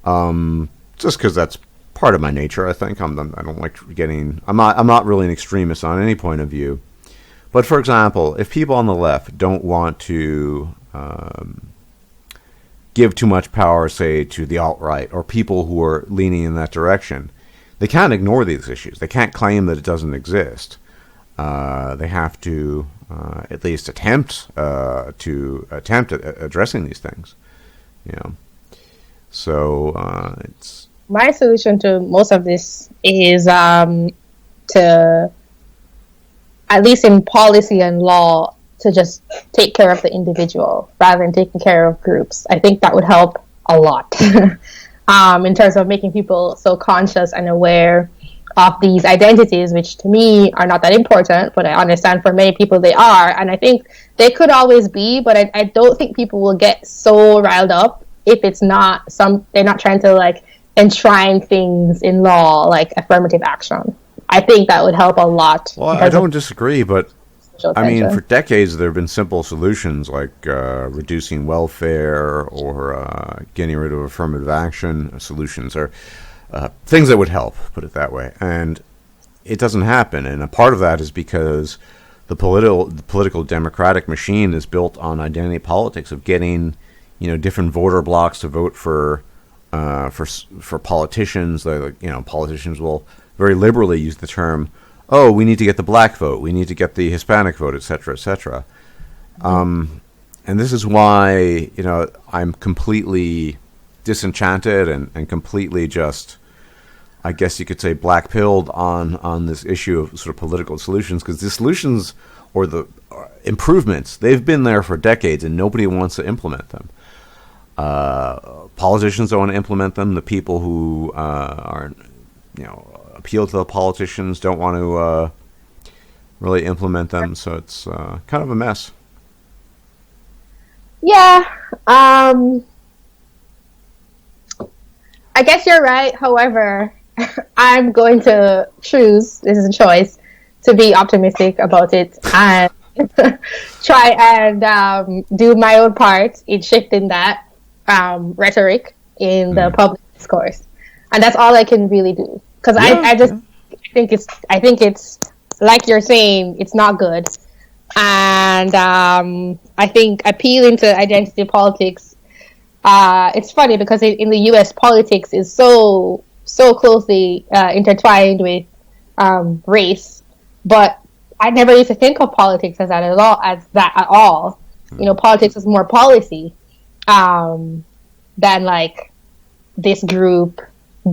just because that's part of my nature. I think I don't like getting. I'm not really an extremist on any point of view. But for example, if people on the left don't want to give too much power, say, to the alt-right or people who are leaning in that direction, they can't ignore these issues. They can't claim that it doesn't exist. They have to at least attempt at addressing these things. You know, so it's my solution to most of this is to, at least in policy and law, to just take care of the individual rather than taking care of groups. I think that would help a lot in terms of making people so conscious and aware of these identities, which to me are not that important, but I understand for many people they are. And I think they could always be, but I don't think people will get so riled up if it's not they're not trying to like enshrine things in law, like affirmative action. I think that would help a lot. Well, I don't disagree, but I mean, for decades there have been simple solutions like reducing welfare or getting rid of affirmative action solutions, or things that would help, put it that way. And it doesn't happen, and a part of that is because the political democratic machine is built on identity politics of getting, you know, different voter blocks to vote for politicians. Like, you know, politicians will very liberally use the term, oh, we need to get the black vote, we need to get the Hispanic vote, etc., etc. And this is why, you know, I'm completely disenchanted and completely just, I guess you could say, black-pilled on this issue of sort of political solutions, because the solutions or the improvements, they've been there for decades and nobody wants to implement them. Politicians don't want to implement them. The people who are, you know, appeal to the politicians don't want to really implement them. So it's kind of a mess. Yeah. I guess you're right. However, I'm going to choose, this is a choice, to be optimistic about it and try and do my own part in shifting that rhetoric in the public discourse. And that's all I can really do. Because I think it's like you're saying, it's not good. And I think appealing to identity politics, it's funny because in the U.S. politics is so closely intertwined with race, but I never used to think of politics as that at all. You know, politics is more policy than like this group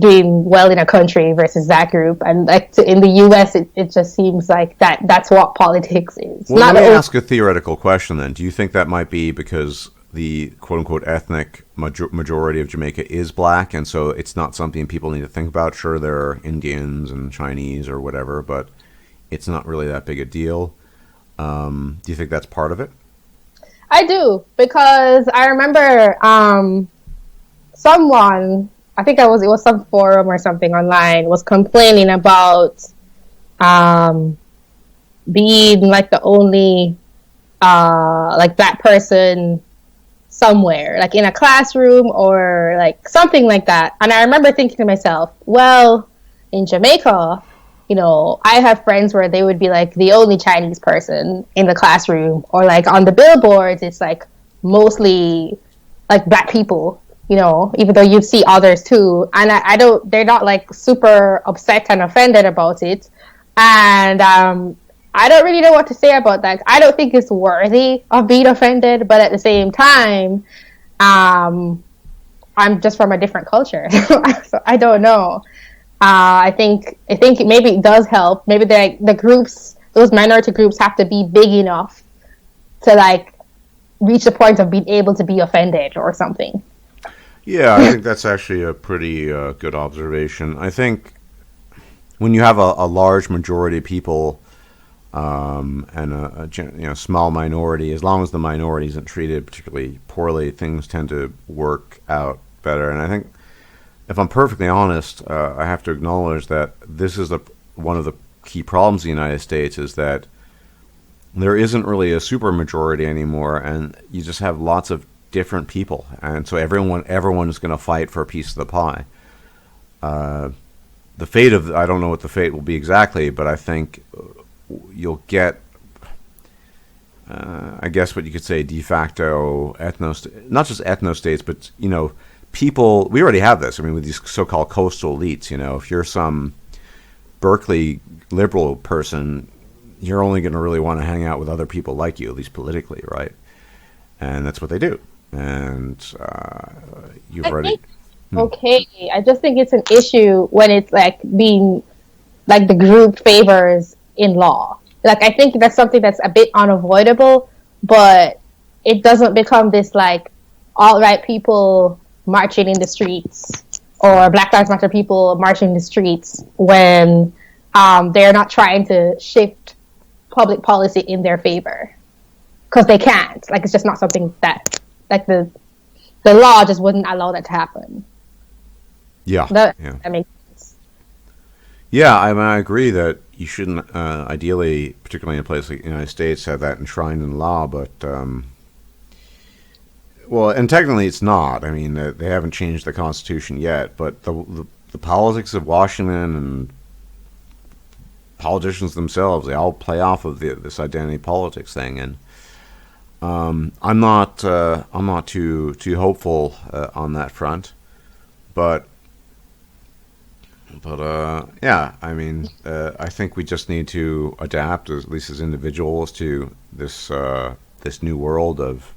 doing well in a country versus that group. And like in the U.S., it just seems like that's what politics is. Well, let me ask a theoretical question then. Do you think that might be because the quote-unquote ethnic majority of Jamaica is black, and so it's not something people need to think about? Sure, there are Indians and Chinese or whatever, but it's not really that big a deal. Do you think that's part of it? I do, because I remember someone, I think it was some forum or something online, was complaining about being like the only like black person somewhere, like in a classroom or like something like that. And I remember thinking to myself, well, in Jamaica, you know, I have friends where they would be like the only Chinese person in the classroom, or like on the billboards, it's like mostly like black people, you know, even though you see others too. And they're not like super upset and offended about it. And I don't really know what to say about that. I don't think it's worthy of being offended, but at the same time, I I'm just from a different culture. So I don't know. I think maybe it does help. Maybe the groups, those minority groups, have to be big enough to like reach the point of being able to be offended or something. Yeah, I think that's actually a pretty good observation. I think when you have a large majority of people and small minority, as long as the minority isn't treated particularly poorly, things tend to work out better. And I think, if I'm perfectly honest, I have to acknowledge that this is one of the key problems in the United States is that there isn't really a supermajority anymore, and you just have lots of different people, and so everyone is going to fight for a piece of the pie. The fate of I don't know what the fate will be exactly, but I think you'll get, I guess what you could say, de facto not just ethno-states, but people. We already have this. I mean, with these so-called coastal elites. If you're some Berkeley liberal person, you're only going to really want to hang out with other people like you, at least politically, right? And that's what they do. And you've already. Okay, I just think it's an issue when it's like being like the group favors in law. Like I think that's something that's a bit unavoidable, but it doesn't become this like alt-right people marching in the streets or Black Lives Matter people marching in the streets when they're not trying to shift public policy in their favor because they can't. Like it's just not something that like the law just wouldn't allow that to happen. Yeah, That makes sense. Yeah, I agree that you shouldn't, ideally, particularly in a place like the United States, have that enshrined in law. But well, and technically it's not. I mean, they haven't changed the Constitution yet. But the politics of Washington and politicians themselves, they all play off of this identity politics thing. And I'm not too hopeful on that front. But yeah, I mean, I think we just need to adapt, at least as individuals, to this new world of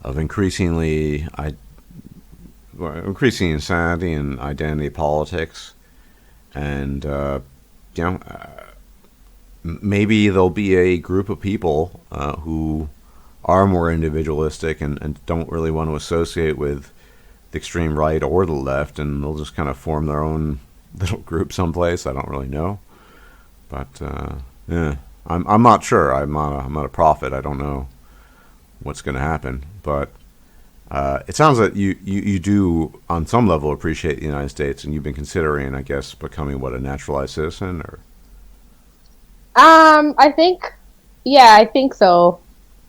increasing insanity and identity politics, and maybe there'll be a group of people who are more individualistic and don't really want to associate with the extreme right or the left, and they'll just kind of form their own little group someplace. I don't really know, but yeah, I'm not sure. I'm not a prophet. I don't know what's going to happen, but it sounds like you do on some level appreciate the United States, and you've been considering, I guess, becoming a naturalized citizen, or I think, yeah, I think so.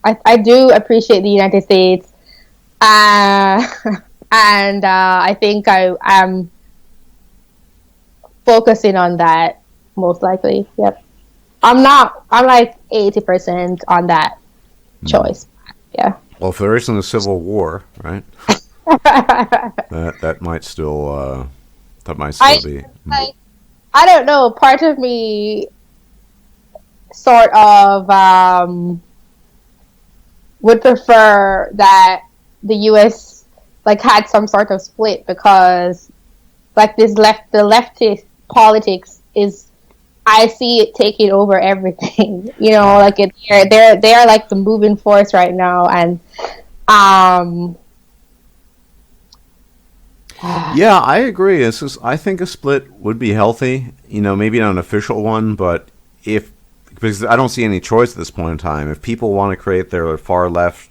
I do appreciate the United States. And I think I am focusing on that most likely. Yep. I'm like 80% on that choice. Yeah. Well, if there isn't a civil war, right? that might still be. I don't know. Part of me sort of would prefer that the U.S. like had some sort of split, because like the leftist politics is, I see it taking over everything. Like they're like the moving force right now, and yeah, I agree. I think a split would be healthy. Maybe not an official one, but because I don't see any choice at this point in time. If people want to create their far left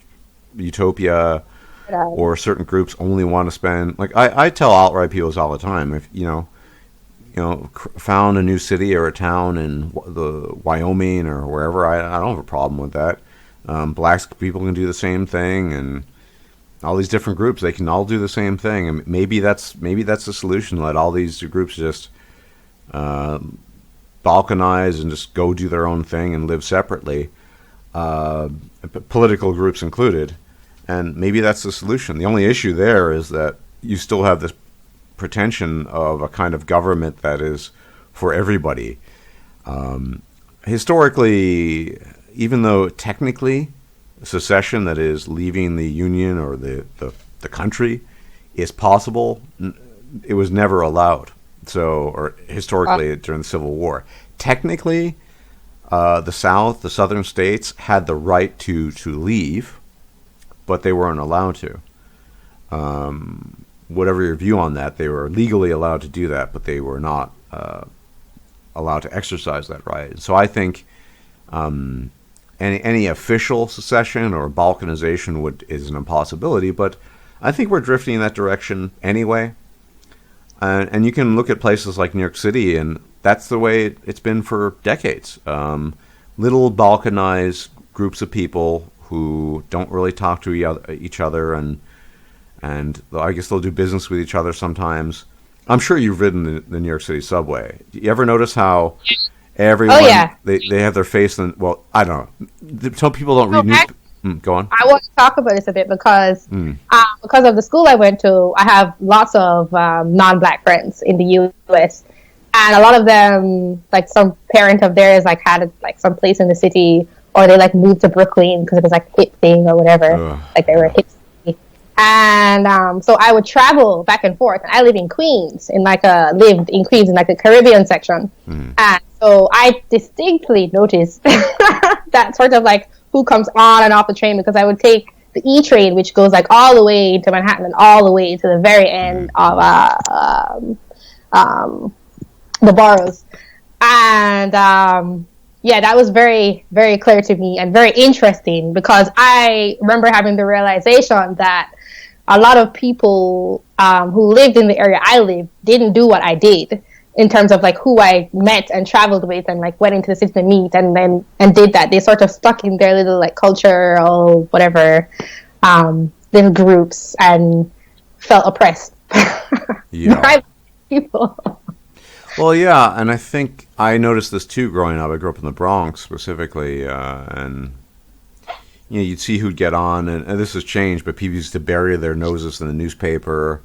utopia, or certain groups only want to spend, like I tell alt-right people all the time, if found a new city or a town in the Wyoming or wherever, I don't have a problem with that. Black people can do the same thing, and all these different groups, they can all do the same thing, and maybe that's the solution. Let all these groups just balkanize and just go do their own thing and live separately, political groups included. And maybe that's the solution. The only issue there is that you still have this pretension of a kind of government that is for everybody. Historically, even though technically secession, that is leaving the union or the country, is possible. It was never allowed. So, or historically during the Civil War, technically, the South, the Southern states, had the right to leave, but they weren't allowed to. Whatever your view on that, they were legally allowed to do that, but they were not allowed to exercise that right. So I think any official secession or balkanization is an impossibility, but I think we're drifting in that direction anyway. And you can look at places like New York City, and that's the way it's been for decades. Little balkanized groups of people who don't really talk to each other, and I guess they'll do business with each other sometimes. I'm sure you've ridden the New York City subway. You ever notice how everyone they have their face in? Well, I don't know. Some people don't read news. Go on. I want to talk about this a bit because of the school I went to, I have lots of non-black friends in the U.S. And a lot of them, like some parent of theirs, like had like some place in the city, or they like moved to Brooklyn because it was like a hip thing or whatever. Like they were a hip city. And so I would travel back and forth. And I live in Queens, lived in Queens in like the Caribbean section. And so I distinctly noticed that sort of like who comes on and off the train, because I would take the E train, which goes like all the way to Manhattan and all the way to the very end of the boroughs. And that was very, very clear to me and very interesting, because I remember having the realization that a lot of people who lived in the area I lived didn't do what I did, in terms of like who I met and traveled with and like went into the city to meet and did that. They sort of stuck in their little like culture or whatever, little groups, and felt oppressed by people. Well, yeah, and I think I noticed this too growing up. I grew up in the Bronx specifically, and you'd see who'd get on, and this has changed, but people used to bury their noses in the newspaper,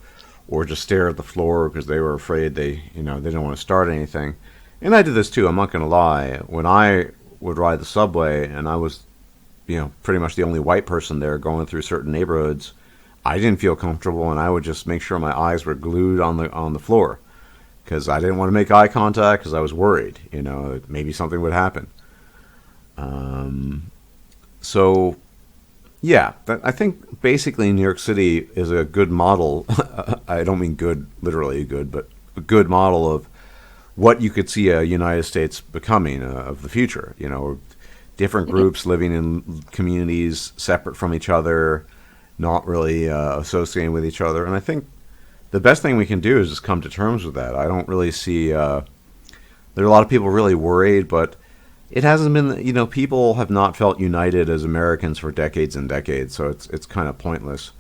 or just stare at the floor because they were afraid they didn't want to start anything. And I did this too, I'm not going to lie. When I would ride the subway and I was, pretty much the only white person there going through certain neighborhoods, I didn't feel comfortable, and I would just make sure my eyes were glued on the floor, because I didn't want to make eye contact because I was worried, maybe something would happen. So... yeah, I think basically New York City is a good model. I don't mean good, literally good, but a good model of what you could see a United States becoming of the future. Different groups living in communities separate from each other, not really associating with each other. And I think the best thing we can do is just come to terms with that. I don't really see... there are a lot of people really worried, but... it hasn't been, people have not felt united as Americans for decades and decades, so it's kind of pointless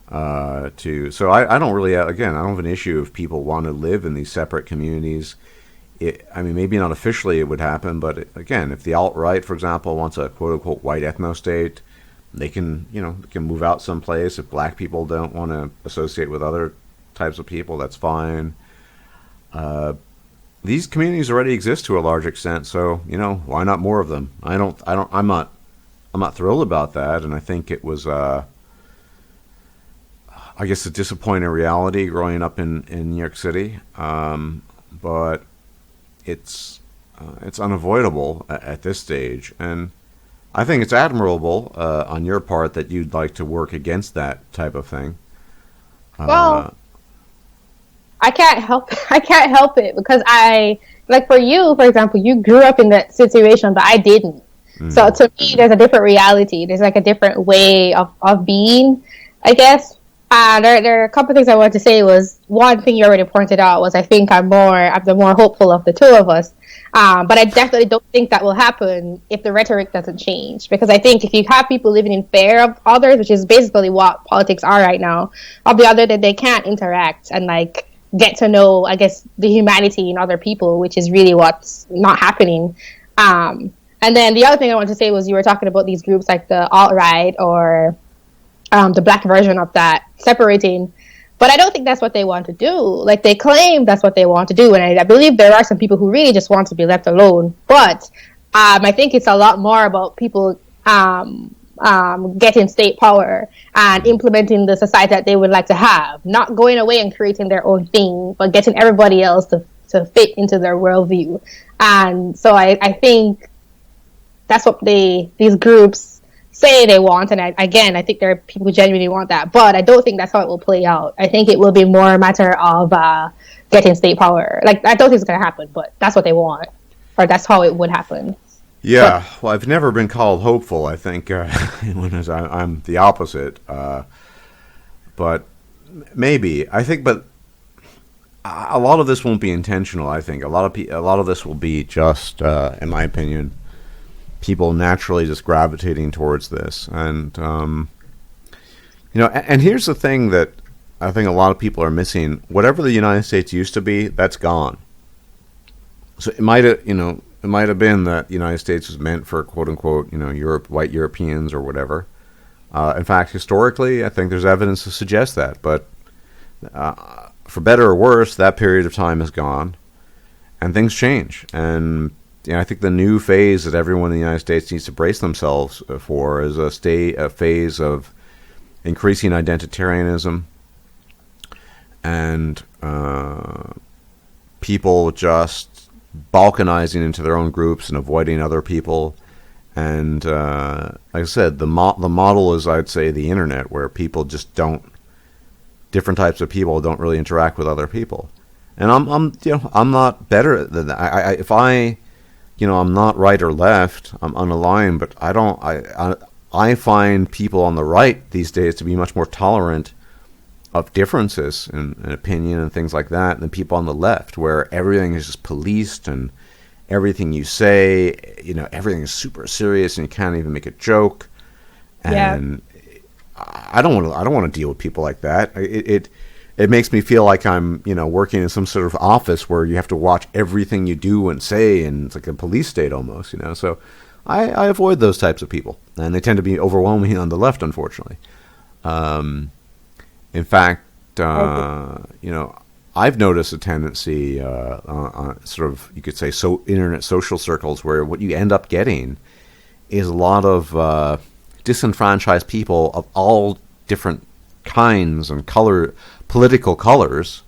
so I don't really, again, I don't have an issue if people want to live in these separate communities. Maybe not officially it would happen, but again, if the alt-right, for example, wants a quote-unquote white ethno-state, they can move out someplace. If black people don't want to associate with other types of people, that's fine. These communities already exist to a large extent, so why not more of them? I'm not thrilled about that, and I think it was I guess a disappointing reality growing up in New York City, but it's unavoidable at this stage, and I think it's admirable on your part that you'd like to work against that type of thing. Well, I can't help it, because for you, for example, you grew up in that situation, but I didn't. So to me, there's a different reality. There's like a different way of being, I guess. There are a couple of things I wanted to say. Was one thing you already pointed out was I think I'm the more hopeful of the two of us. But I definitely don't think that will happen if the rhetoric doesn't change. Because I think if you have people living in fear of others, which is basically what politics are right now, of the other, that they can't interact and like get to know, I guess, the humanity in other people, which is really what's not happening. And then the other thing I wanted to say was you were talking about these groups like the alt-right or the black version of that separating. But I don't think that's what they want to do. Like, they claim that's what they want to do, and I believe there are some people who really just want to be left alone. But I think it's a lot more about people getting state power and implementing the society that they would like to have, not going away and creating their own thing, but getting everybody else to fit into their worldview. And so I think that's what these groups say they want. And I think there are people who genuinely want that, but I don't think that's how it will play out. I think it will be more a matter of getting state power. Like, I don't think it's going to happen, but that's what they want, or that's how it would happen. Yeah, well, I've never been called hopeful. I think I'm the opposite. But maybe but a lot of this won't be intentional. I think a lot of this will be just, in my opinion, people naturally just gravitating towards this. And and here's the thing that I think a lot of people are missing: whatever the United States used to be, that's gone. So it might have been that the United States was meant for quote unquote, white Europeans or whatever. In fact, historically, I think there's evidence to suggest that. But for better or worse, that period of time is gone, and things change. And I think the new phase that everyone in the United States needs to brace themselves for is a phase of increasing identitarianism and people just balkanizing into their own groups and avoiding other people. And like I said, the model is, I'd say, the internet, where people just different types of people don't really interact with other people. And I'm not better than that. If I'm not right or left, I'm unaligned, but I find people on the right these days to be much more tolerant of differences in opinion and things like that than people on the left, where everything is just policed and everything you say, everything is super serious and you can't even make a joke. And I don't want to deal with people like that. It makes me feel like I'm, working in some sort of office where you have to watch everything you do and say, and it's like a police state almost, So I avoid those types of people, and they tend to be overwhelming on the left, unfortunately. In fact, I've noticed a tendency, sort of, you could say, internet social circles, where what you end up getting is a lot of disenfranchised people of all different kinds and political colors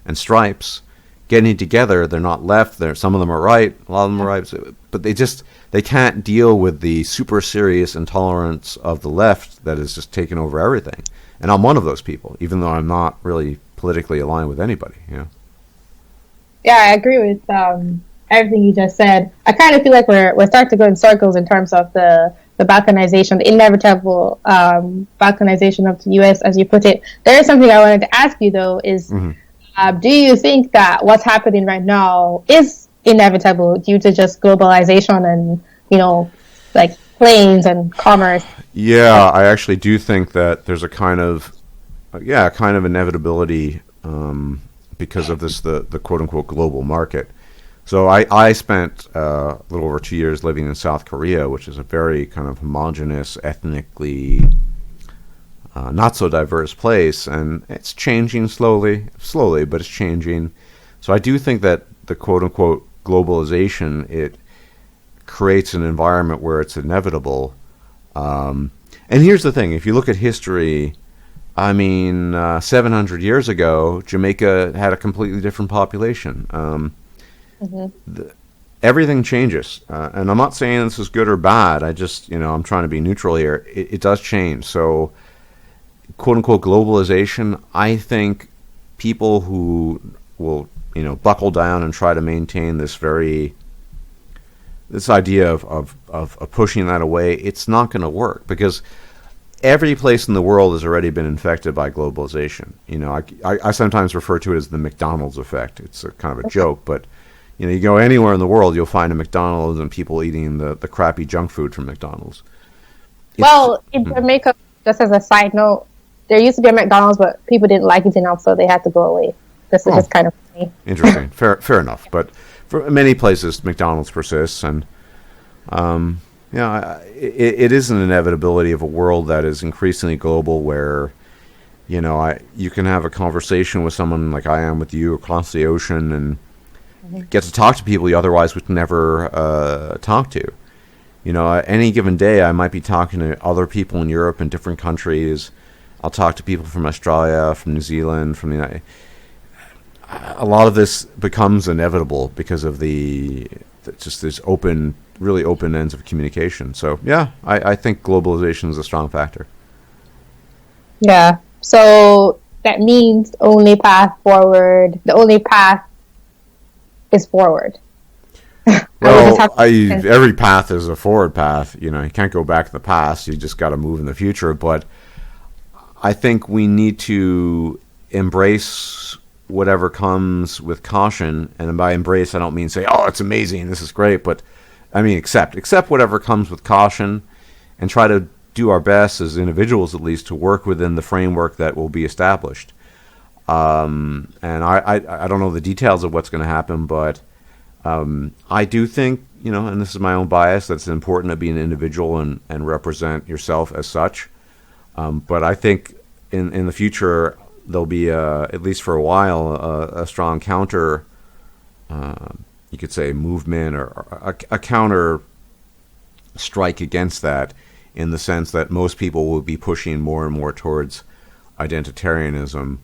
and stripes getting together. They're not left. Some of them are right. A lot of them are right. But they can't deal with the super serious intolerance of the left that has just taken over everything. And I'm one of those people, even though I'm not really politically aligned with anybody. Yeah, I agree with everything you just said. I kind of feel like we're starting to go in circles in terms of the balkanization, the inevitable balkanization of the U.S., as you put it. There is something I wanted to ask you, though, is do you think that what's happening right now is inevitable due to just globalization and, like planes and commerce? Yeah, I actually do think that there's a kind of inevitability because of this, the quote-unquote global market. So I spent a little over 2 years living in South Korea, which is a very kind of homogenous, ethnically not so diverse place, and it's changing slowly, but it's changing. So I do think that the quote-unquote globalization, it creates an environment where it's inevitable. And here's the thing: if you look at history, 700 years ago, Jamaica had a completely different population. Everything changes, and I'm not saying this is good or bad. I just, I'm trying to be neutral here. It does change. So, quote unquote globalization, I think people who will, buckle down and try to maintain this idea of pushing that away, it's not going to work, because every place in the world has already been infected by globalization. I sometimes refer to it as the McDonald's effect. It's a kind of a joke, but you go anywhere in the world, you'll find a McDonald's and people eating the crappy junk food from McDonald's. Well, in Jamaica, just as a side note, there used to be a McDonald's, but people didn't like it enough, so they had to go away. This is just kind of funny. Interesting. Fair enough. But for many places, McDonald's persists, and it is an inevitability of a world that is increasingly global, where you can have a conversation with someone like I am with you across the ocean, and get to talk to people you otherwise would never talk to. Any given day, I might be talking to other people in Europe and different countries. I'll talk to people from Australia, from New Zealand, from the United. A lot of this becomes inevitable because of just this really open ends of communication. So yeah, I think globalization is a strong factor. Yeah. So that means the only path is forward. Well, every path is a forward path. You can't go back in the past. You just got to move in the future. But I think we need to embrace whatever comes with caution. And by embrace, I don't mean say, "Oh, it's amazing, this is great," but I mean accept whatever comes with caution, and try to do our best as individuals, at least, to work within the framework that will be established. And I don't know the details of what's going to happen, but I do think, and this is my own bias, that it's important to be an individual and represent yourself as such. But I think in the future, there'll be, at least for a while, a strong counter, you could say, movement or a counter strike against that, in the sense that most people will be pushing more and more towards identitarianism.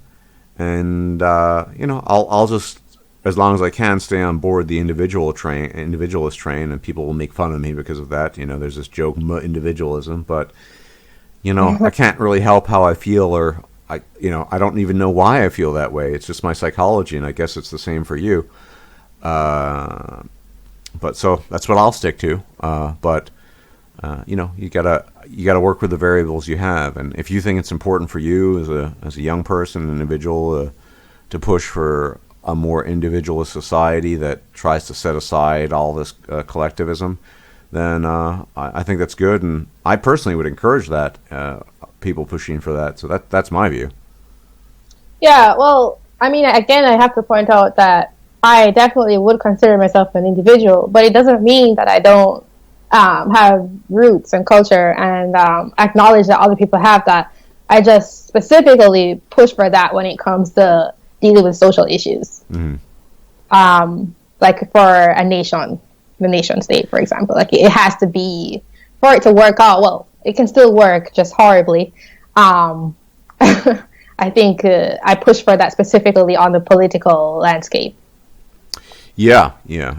And, I'll just, as long as I can, stay on board the individualist train, and people will make fun of me because of that. There's this joke, individualism, but, I can't really help how I feel, or I don't even know why I feel that way. It's just my psychology, and I guess it's the same for you. But so that's what I'll stick to. You gotta work with the variables you have, and if you think it's important for you as a young person, an individual, to push for a more individualist society that tries to set aside all this collectivism, then I think that's good, and I personally would encourage that, people pushing for that. So that's my view. Yeah, well, I mean, again, I have to point out that I definitely would consider myself an individual, but it doesn't mean that I don't have roots and culture, and acknowledge that other people have that. I just specifically push for that when it comes to dealing with social issues. Mm-hmm. Like for a nation, the nation state, for example, like it has to be, for it to work out. Well, it can still work, just horribly. I think I push for that specifically on the political landscape. Yeah,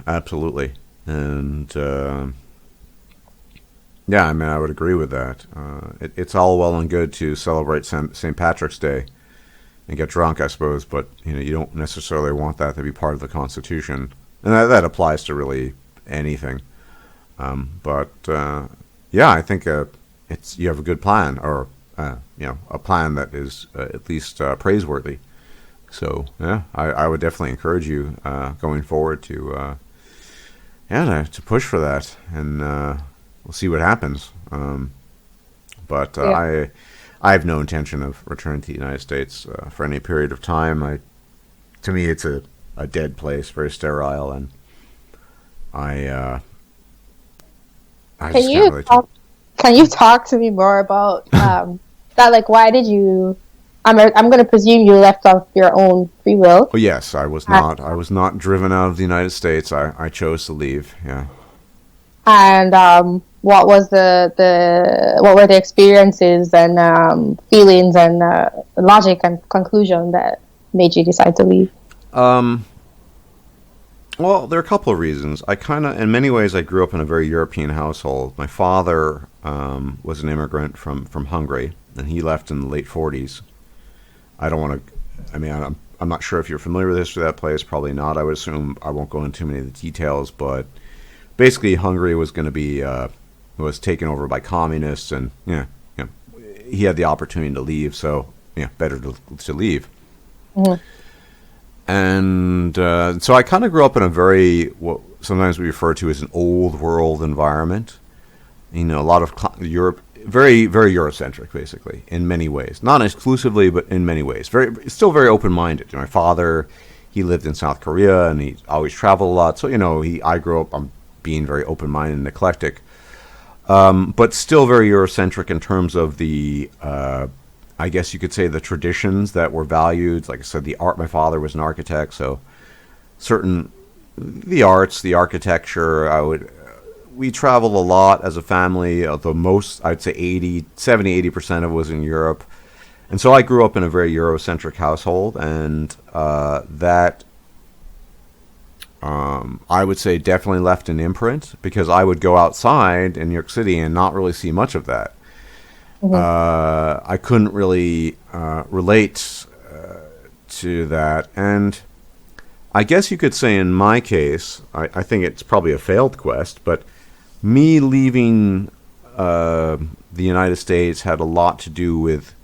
absolutely. And yeah, I mean, I would agree with that. It's all well and good to celebrate St. Patrick's Day and get drunk, I suppose, but you don't necessarily want that to be part of the Constitution, and that applies to really anything. But yeah, I think you have a good plan, or a plan that is at least praiseworthy. So yeah, I would definitely encourage you going forward to push for that, and we'll see what happens. But I have no intention of returning to the United States for any period of time. To me, it's a dead place, very sterile, and I can you talk to me more about that? Like, why did you? I'm going to presume you left of your own free will. Oh yes, I was not. I was not driven out of the United States. I chose to leave. Yeah. And what was what were the experiences and feelings and logic and conclusion that made you decide to leave? Well, there are a couple of reasons. In many ways, I grew up in a very European household. My father was an immigrant from Hungary, and he left in the late 40s. I don't want to. I mean, I'm not sure if you're familiar with the history of that place. Probably not. I would assume I won't go into too many of the details, but basically, Hungary was going to be was taken over by communists, and he had the opportunity to leave, so better to leave. Mm-hmm. And so I kind of grew up in a very, what sometimes we refer to as an old world environment. A lot of Europe, very, very Eurocentric, basically, in many ways. Not exclusively, but in many ways. Still very open-minded. My father, he lived in South Korea, and he always traveled a lot. So, I grew up being very open-minded and eclectic. But still very Eurocentric in terms of the, I guess you could say, the traditions that were valued. Like I said, the art. My father was an architect, so the arts, the architecture, we traveled a lot as a family. The most, I'd say 80% of it was in Europe. And so I grew up in a very Eurocentric household, and that I would say definitely left an imprint, because I would go outside in New York City and not really see much of that. I couldn't really relate to that. And I guess you could say in my case, I think it's probably a failed quest, but me leaving the United States had a lot to do with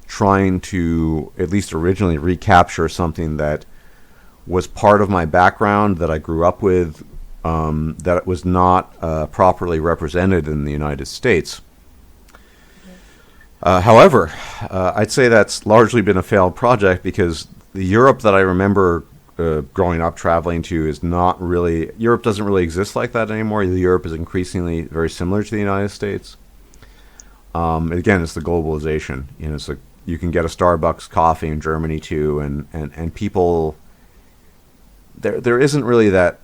trying to, at least originally, recapture something that was part of my background that I grew up with, that was not properly represented in the United States. However, I'd say that's largely been a failed project, because the Europe that I remember growing up traveling to is not really, Europe doesn't really exist like that anymore. Europe is increasingly very similar to the United States. Again, it's the globalization. You know, it's like you can get a Starbucks coffee in Germany too, and people, there isn't really that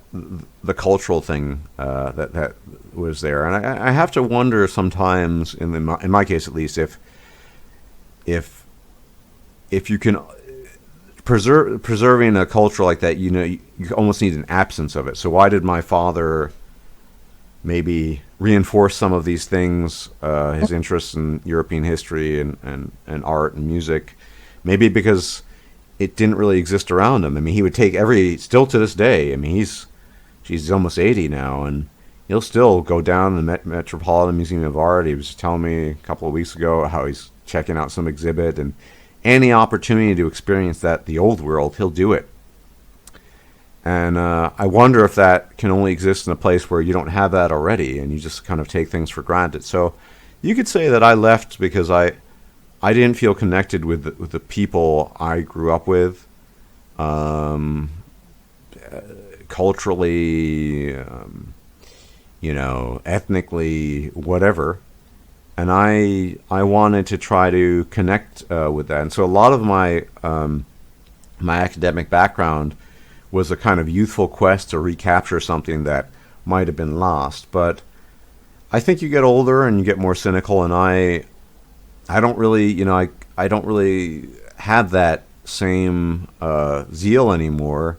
the cultural thing that was there. And I have to wonder sometimes, in my case at least, if you can preserving a culture like that, you know, you almost need an absence of it. So why did my father maybe reinforce some of these things, his interest in European history and art and music? Maybe because it didn't really exist around him. I mean, he would take still to this day, I mean, he's almost 80 now, and he'll still go down to the Metropolitan Museum of Art. He was telling me a couple of weeks ago how he's checking out some exhibit, and any opportunity to experience the old world, he'll do it. And I wonder if that can only exist in a place where you don't have that already, and you just kind of take things for granted. So you could say that I left because I didn't feel connected with the people I grew up with, culturally, you know, ethnically, whatever. And I wanted to try to connect with that. And so a lot of my academic background was a kind of youthful quest to recapture something that might have been lost. But I think you get older and you get more cynical, and I don't really, you know, I don't really have that same zeal anymore,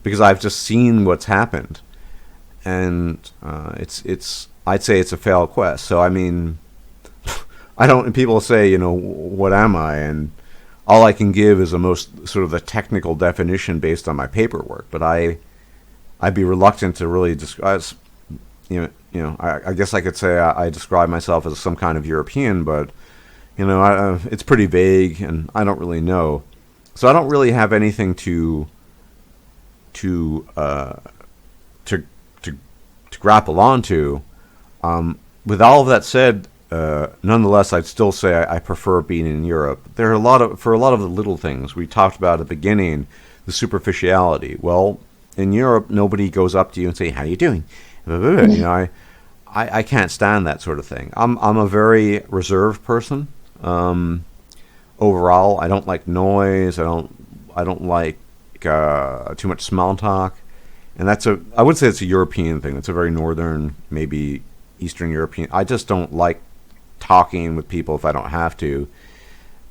because I've just seen what's happened. And I'd say it's a failed quest. So I mean, people say, you know, what am I? And all I can give is the technical definition based on my paperwork. But I'd be reluctant to really describe, I guess I could say I describe myself as some kind of European, but, you know, it's pretty vague, and I don't really know. So I don't really have anything to grapple onto. With all of that said, nonetheless, I'd still say I prefer being in Europe. There are for a lot of the little things we talked about at the beginning, the superficiality. Well, in Europe, nobody goes up to you and say, "How you doing?" You know, I can't stand that sort of thing. I'm a very reserved person. Overall, I don't like noise. I don't like too much small talk, and I would say it's a European thing. It's a very northern, maybe Eastern European. I just don't like talking with people if I don't have to.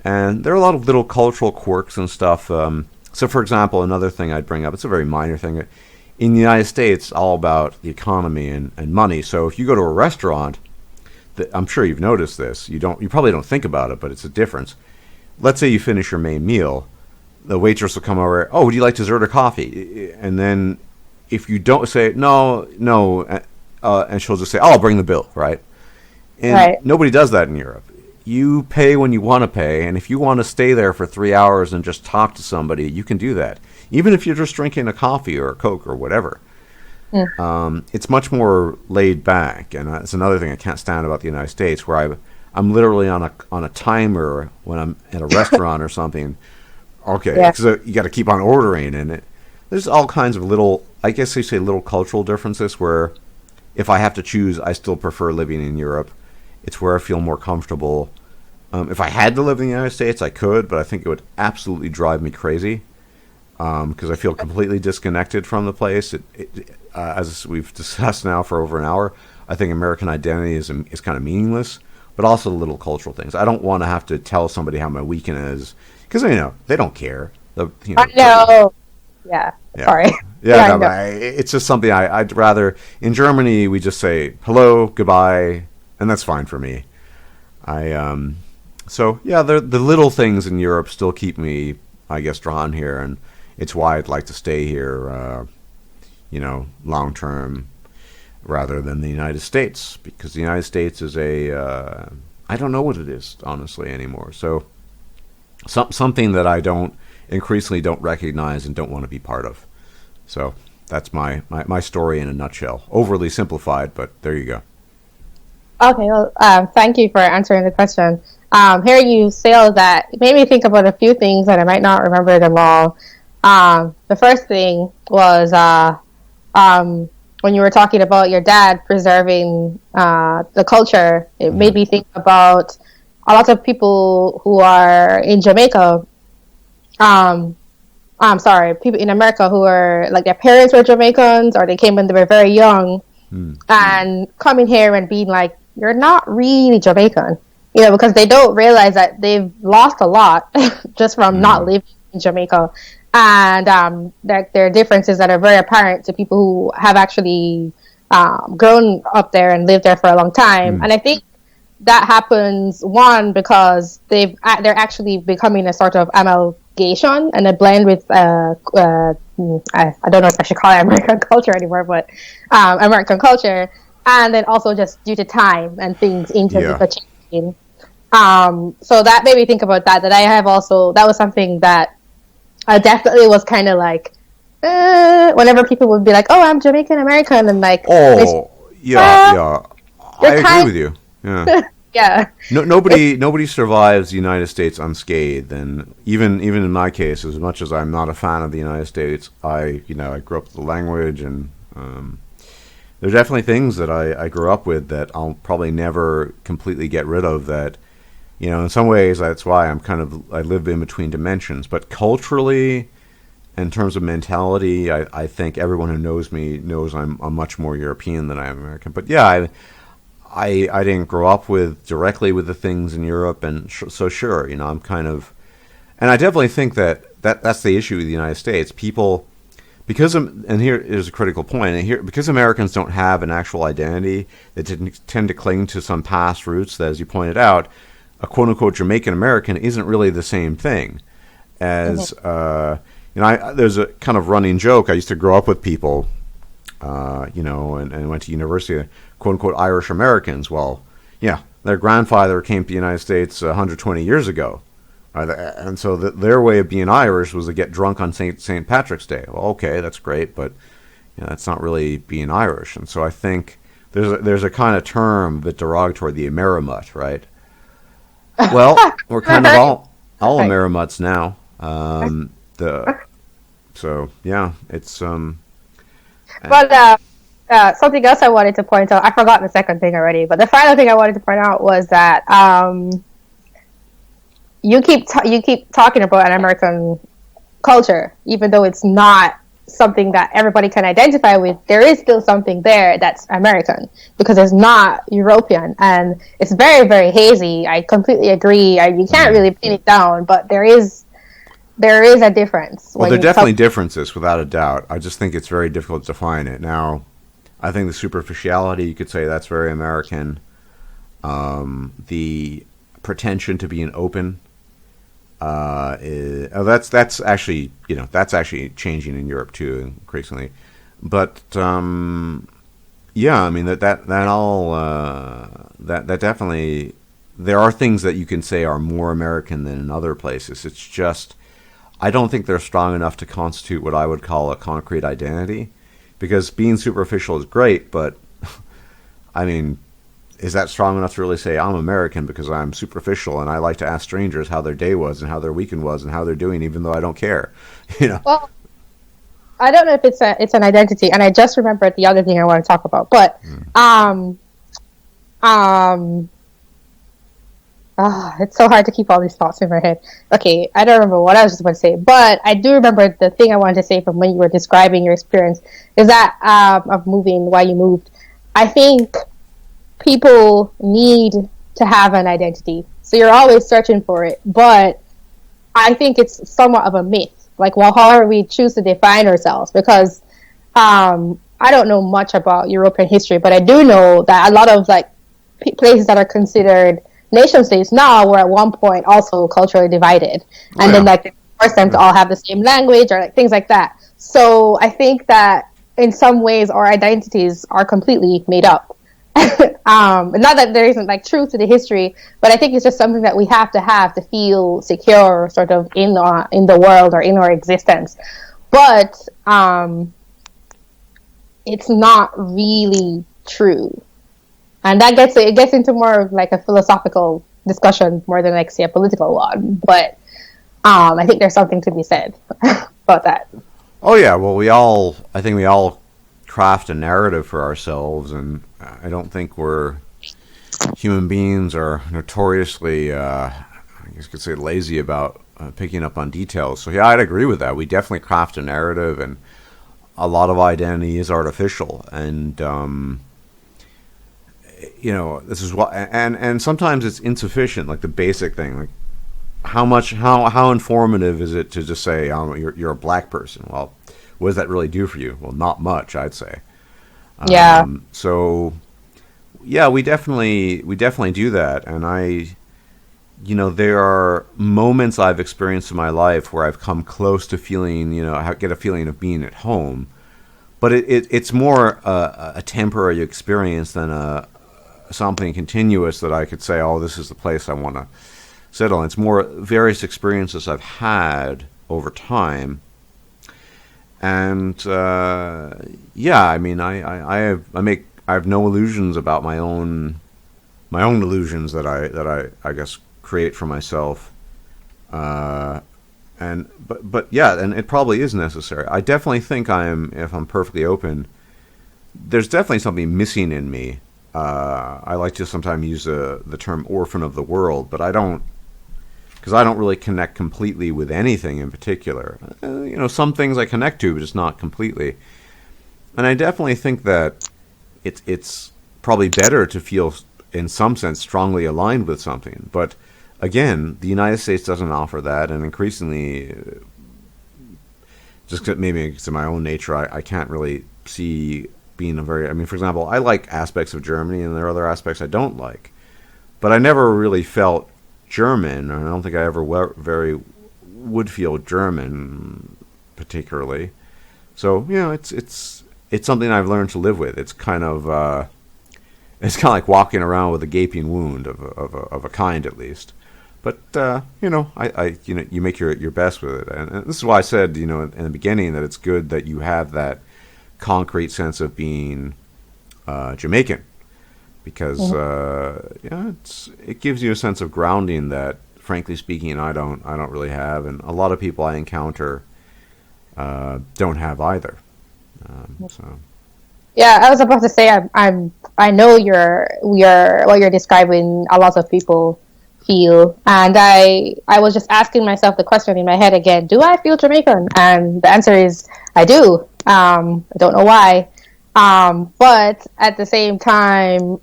And there are a lot of little cultural quirks and stuff. So, for example, another thing I'd bring up, it's a very minor thing. In the United States, it's all about the economy and money. So if you go to a restaurant, I'm sure you've noticed this. You probably don't think about it, but it's a difference. Let's say you finish your main meal. The waitress will come over, "Oh, would you like dessert or coffee?" And then if you don't say, no, and she'll just say, "Oh, I'll bring the bill," right? And right. Nobody does that in Europe. You pay when you want to pay, and if you want to stay there for 3 hours and just talk to somebody, you can do that. Even if you're just drinking a coffee or a Coke or whatever. It's much more laid back, and that's another thing I can't stand about the United States, where I'm literally on a timer when I'm at a restaurant or something. Okay, because you got to keep on ordering, and there's all kinds of little, I guess they say little cultural differences, where if I have to choose, I still prefer living in Europe. It's where I feel more comfortable. If I had to live in the United States, I could, but I think it would absolutely drive me crazy, because I feel completely disconnected from the place. as we've discussed now for over an hour, I think American identity is kind of meaningless, but also the little cultural things. I don't want to have to tell somebody how my weekend is because they don't care. I know. Yeah. Sorry. Yeah, no, but it's just something I'd rather. In Germany, we just say hello, goodbye, and that's fine for me. So yeah, the little things in Europe still keep me, I guess, drawn here, and it's why I'd like to stay here, long term, rather than the United States, because the United States is I don't know what it is honestly anymore. So something that I increasingly don't recognize and don't want to be part of. So that's my story in a nutshell. Overly simplified, but there you go. Okay, well, thank you for answering the question. Hearing you say all that, it made me think about a few things that I might not remember them all. The first thing was when you were talking about your dad preserving the culture, it made me think about a lot of people who are in Jamaica. I'm sorry, people in America who are like their parents were Jamaicans or they came when they were very young, and coming here and being like, you're not really Jamaican, because they don't realize that they've lost a lot just from not living in Jamaica, and there are differences that are very apparent to people who have actually grown up there and lived there for a long time. And I think that happens, one, because they're actually becoming a sort of amalgamation and a blend with I don't know if I should call it American culture anymore, but American culture, and then also just due to time and things in Jamaica changing. So that made me think about that I have also, that was something that I definitely was kind of like, whenever people would be like, oh, I'm Jamaican American, and like, I agree with you. Yeah. Yeah. Nobody survives the United States unscathed, and even in my case, as much as I'm not a fan of the United States, I grew up with the language, and there are definitely things that I grew up with that I'll probably never completely get rid of. That in some ways that's why I live in between dimensions. But culturally, in terms of mentality, I think everyone who knows me knows I'm much more European than I am American. But yeah, I didn't grow up directly with the things in Europe, and so sure, I'm kind of, and I definitely think that's the issue with the United States. People, and here is a critical point, and here, because Americans don't have an actual identity, they tend to cling to some past roots that, as you pointed out, a quote-unquote Jamaican American isn't really the same thing as, there's a kind of running joke. I used to grow up with people, and went to university, quote-unquote Irish Americans. Well, yeah, their grandfather came to the United States 120 years ago. And so their way of being Irish was to get drunk on St. Patrick's Day. Well, okay, that's great, but that's not really being Irish. And so I think there's a kind of term that derogatory, the Amerimut, right? Well, we're kind of all Amerimuts now. So yeah, it's But something else I wanted to point out, I forgot the second thing already, but the final thing I wanted to point out was that you keep talking about an American culture, even though it's not something that everybody can identify with. There is still something there that's American, because it's not European, and it's very, very hazy. I completely agree. You can't really pin it down, but there is a difference. Well, there are definitely differences, without a doubt. I just think it's very difficult to define it. Now, I think the superficiality, you could say that's very American. The pretension to being open, that's actually changing in Europe too, increasingly. But yeah, I mean that definitely, there are things that you can say are more American than in other places. It's just, I don't think they're strong enough to constitute what I would call a concrete identity, because being superficial is great, but I mean, is that strong enough to really say I'm American because I'm superficial and I like to ask strangers how their day was and how their weekend was and how they're doing, even though I don't care, Well, I don't know if it's an identity, and I just remembered the other thing I want to talk about, but It's so hard to keep all these thoughts in my head. Okay, I don't remember what I was just about to say, but I do remember the thing I wanted to say from when you were describing your experience is that of moving, why you moved. I think people need to have an identity, so you're always searching for it. But I think it's somewhat of a myth, like well, however we choose to define ourselves, because I don't know much about European history, but I do know that a lot of like places that are considered nation states now were at one point also culturally divided, Oh, and then yeah. like they forced them to all have the same language or like things like that. So I think that in some ways our identities are completely made up. Not that there isn't like truth to the history, but I think it's just something that we have to feel secure, sort of in the world or in our existence. But it's not really true, and that gets into more of like a philosophical discussion more than like say a political one. But I think there's something to be said about that. Oh yeah, well I think we all craft a narrative for ourselves, and I don't think we're human beings are notoriously, I guess you could say, lazy about picking up on details. So yeah, I'd agree with that. We definitely craft a narrative, and a lot of identity is artificial, and this is what, and sometimes it's insufficient, like the basic thing, like how informative is it to just say you're a black person? Well, what does that really do for you? Well, not much, I'd say. Yeah. So yeah, we definitely do that, and there are moments I've experienced in my life where I've come close to feeling, I get a feeling of being at home, but it's more a temporary experience than something continuous that I could say, oh, this is the place I want to settle in. It's more various experiences I've had over time. And yeah, I mean, I have no illusions about my own illusions that I guess create for myself. And but yeah, and it probably is necessary. I definitely think if I'm perfectly open, there's definitely something missing in me. I like to sometimes use the term orphan of the world, but I don't, because I don't really connect completely with anything in particular. Some things I connect to, but just not completely. And I definitely think that it's probably better to feel, in some sense, strongly aligned with something. But again, the United States doesn't offer that, and increasingly, just maybe it's in my own nature, I can't really see being I mean, for example, I like aspects of Germany, and there are other aspects I don't like. But I never really felt German, and I don't think I ever would feel German particularly. So it's something I've learned to live with. It's kind of like walking around with a gaping wound of a kind, at least. But you make your best with it, and this is why I said in the beginning that it's good that you have that concrete sense of being Jamaican, because it gives you a sense of grounding that, frankly speaking, I don't really have, and a lot of people I encounter don't have either. So Yeah, I was about to say I know what you're describing. A lot of people feel, and I was just asking myself the question in my head again: do I feel Jamaican? And the answer is I do. I don't know why, but at the same time,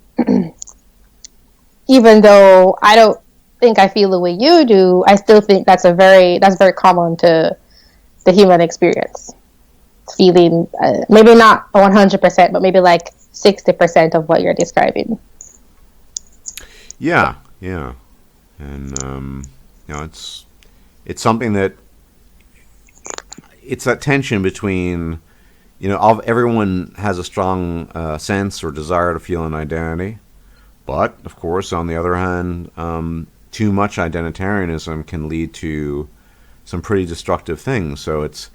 even though I don't think I feel the way you do, I still think that's very common to the human experience. Feeling maybe not 100%, but maybe like 60% of what you're describing. yeah, and it's something that it's that tension between everyone has a strong sense or desire to feel an identity, but of course, on the other hand, too much identitarianism can lead to some pretty destructive things. So it's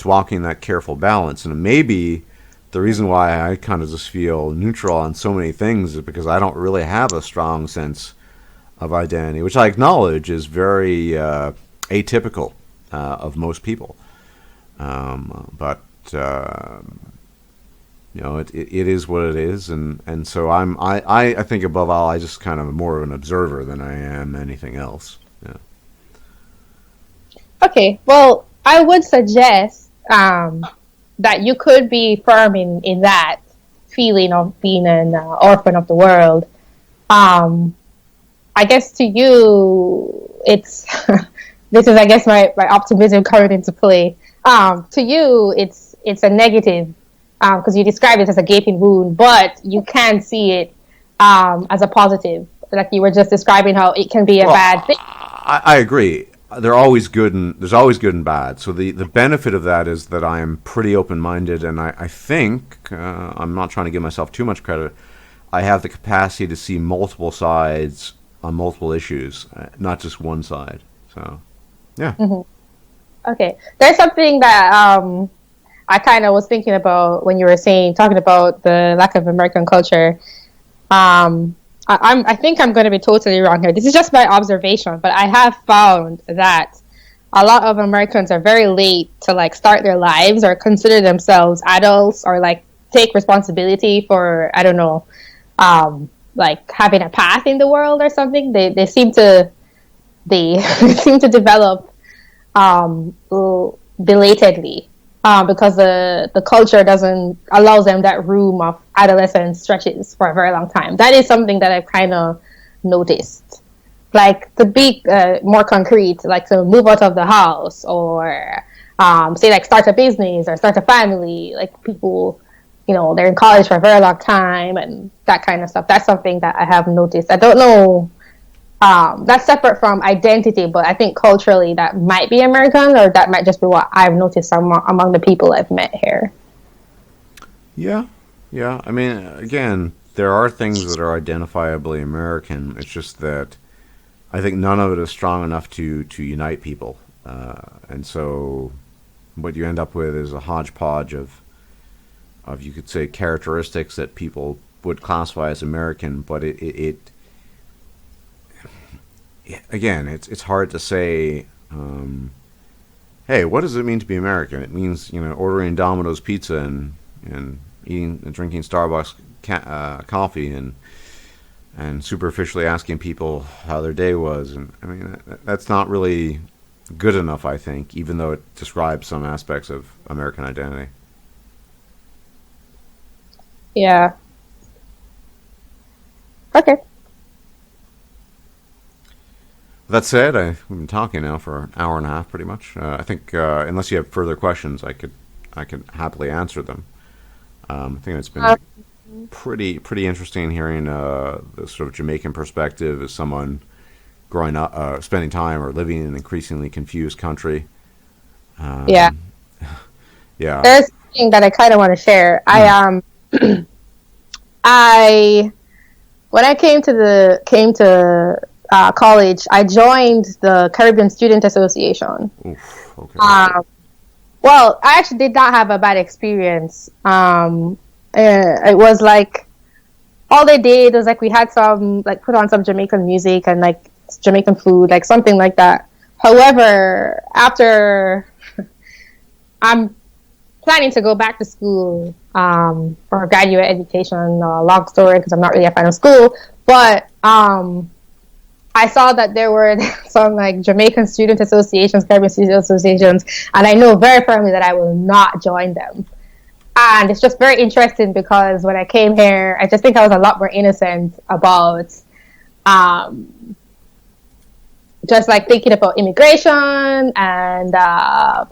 walking that careful balance, and maybe the reason why I kind of just feel neutral on so many things is because I don't really have a strong sense of identity, which I acknowledge is very atypical of most people. But it is what it is, and so I think above all, I just kind of more of an observer than I am anything else. Yeah. Okay, well, I would suggest that you could be firm in that feeling of being an orphan of the world. Um, I guess to you, it's this is, I guess, my optimism coming into play. To you, it's a negative because you describe it as a gaping wound, but you can see it as a positive. Like you were just describing how it can be a Well, bad thing. I agree. There's always good and bad. So the benefit of that is that I am pretty open minded, and I think I'm not trying to give myself too much credit. I have the capacity to see multiple sides on multiple issues, not just one side. So, yeah. Okay, there's something that I kind of was thinking about when you were talking about the lack of American culture. I think I'm going to be totally wrong here. This is just my observation, but I have found that a lot of Americans are very late to like start their lives or consider themselves adults or like take responsibility for, I don't know, like having a path in the world or something. They seem to they seem to develop belatedly because the culture doesn't allows them that room of adolescence stretches for a very long time. That is something that I've kind of noticed. Like to be more concrete, like to move out of the house or say like start a business or start a family. Like people, they're in college for a very long time and that kind of stuff. That's something that I have noticed. I don't know. That's separate from identity, but I think culturally that might be American, or that might just be what I've noticed among the people I've met here. Yeah, yeah. I mean, again, there are things that are identifiably American. It's just that I think none of it is strong enough to unite people, and so what you end up with is a hodgepodge of you could say characteristics that people would classify as American, but it again, it's hard to say. Hey, what does it mean to be American? It means ordering Domino's pizza and eating and drinking Starbucks coffee and superficially asking people how their day was. And I mean that's not really good enough, I think, even though it describes some aspects of American identity. Yeah. Okay. That said, we've been talking now for an hour and a half, pretty much. I think unless you have further questions, I could happily answer them. I think it's been pretty interesting hearing the sort of Jamaican perspective as someone growing up, spending time or living in an increasingly confused country. Yeah. Yeah. There's something that I kind of want to share. I when I came to college, I joined the Caribbean Student Association. Oof, okay. Well, I actually did not have a bad experience. It was like all they did was like we had some like put on some Jamaican music and like Jamaican food, like something like that. However, after I'm planning to go back to school for graduate education. Long story because I'm not really a fan of school, but I saw that there were some like Jamaican student associations, Caribbean student associations, and I know very firmly that I will not join them. And it's just very interesting because when I came here, I just think I was a lot more innocent about just like thinking about immigration and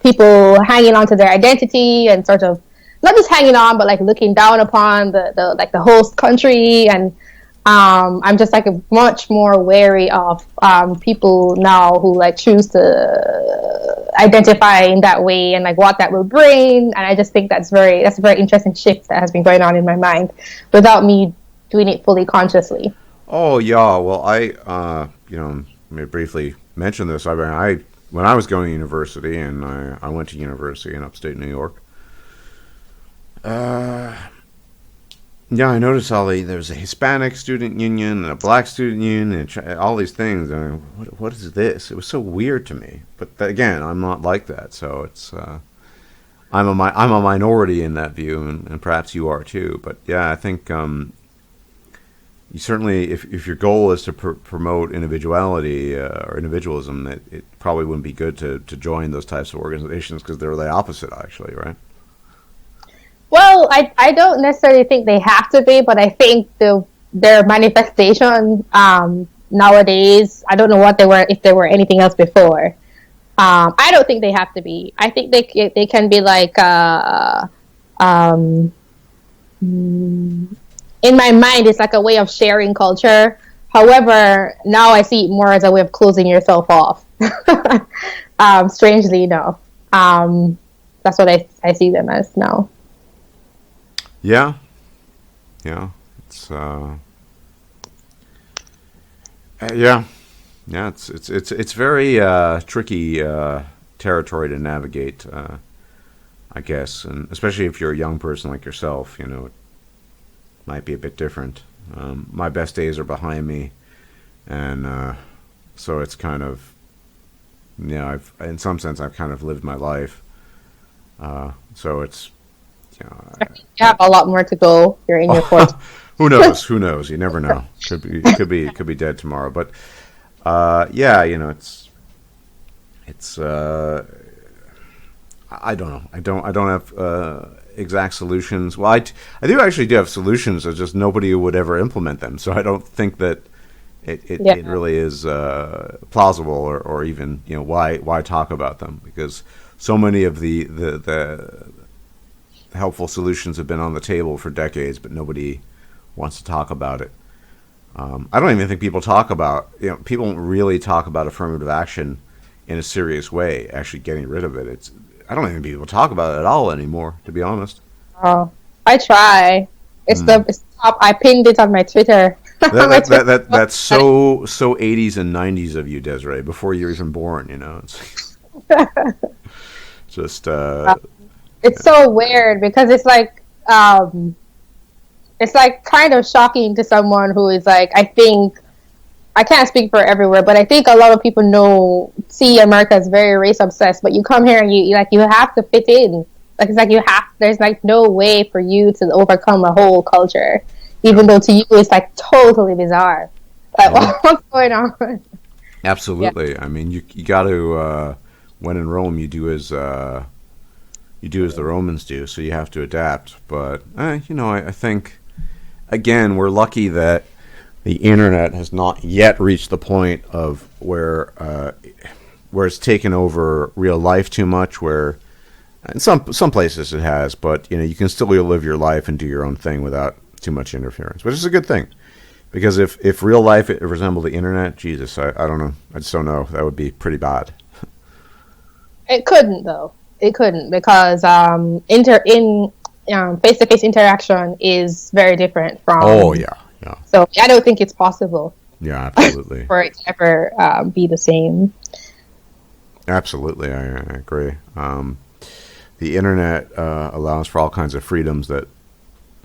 people hanging on to their identity and sort of not just hanging on, but like looking down upon the host country. And I'm just like much more wary of people now who like choose to identify in that way and like what that will bring. And I just think that's a very interesting shift that has been going on in my mind without me doing it fully consciously. Oh yeah, well I let me briefly mention this. I mean, when I was going to university, and I went to university in upstate New York. Yeah, I noticed there's a Hispanic student union and a black student union and all these things. I mean, what is this? It was so weird to me. But again, I'm not like that, so it's I'm a minority in that view, and perhaps you are too. But yeah, I think you certainly, if your goal is to promote individuality or individualism, it probably wouldn't be good to join those types of organizations because they're the opposite, actually, right? Well, I don't necessarily think they have to be, but I think their manifestation nowadays, I don't know what they were, if they were anything else before. I don't think they have to be. I think they can be like in my mind, it's like a way of sharing culture. However, now I see it more as a way of closing yourself off. Strangely enough, that's what I see them as now. Yeah, it's yeah, it's very tricky territory to navigate, I guess, and especially if you're a young person like yourself, it might be a bit different. My best days are behind me, and so it's kind of, I've in some sense I've kind of lived my life, so it's. I think you have a lot more to go. You're in your 40s. Who knows? Who knows? You never know. Could be dead tomorrow. But yeah, it's I don't know. I don't have exact solutions. Well, I do actually have solutions. It's just nobody would ever implement them. So I don't think that it really is plausible or even why talk about them, because so many of the helpful solutions have been on the table for decades, but nobody wants to talk about it. I don't even think people talk about, people don't really talk about affirmative action in a serious way, actually getting rid of it. I don't even think people talk about it at all anymore, to be honest. Oh, I try. It's the top. I pinned it on my Twitter. That's so 80s and 90s of you, Desi-Rae, before you're even born, It's just... It's so weird because it's like kind of shocking to someone who is like, I think, I can't speak for everywhere, but I think a lot of people see America as very race obsessed, but you come here and you have to fit in. Like, it's like there's like no way for you to overcome a whole culture, even though to you it's like totally bizarre. Like, what's going on? Absolutely. Yeah. I mean, you got to, when in Rome, you do as the Romans do, so you have to adapt. But, I think, again, we're lucky that the internet has not yet reached the point of where it's taken over real life too much, where in some places it has, but, you can still live your life and do your own thing without too much interference, which is a good thing. Because if real life resembled the internet, Jesus, I don't know. I just don't know. That would be pretty bad. It couldn't, though. It couldn't, because face-to-face interaction is very different from... Oh, yeah. So I don't think it's possible. Yeah, absolutely. For it to ever be the same. Absolutely, I agree. The internet allows for all kinds of freedoms that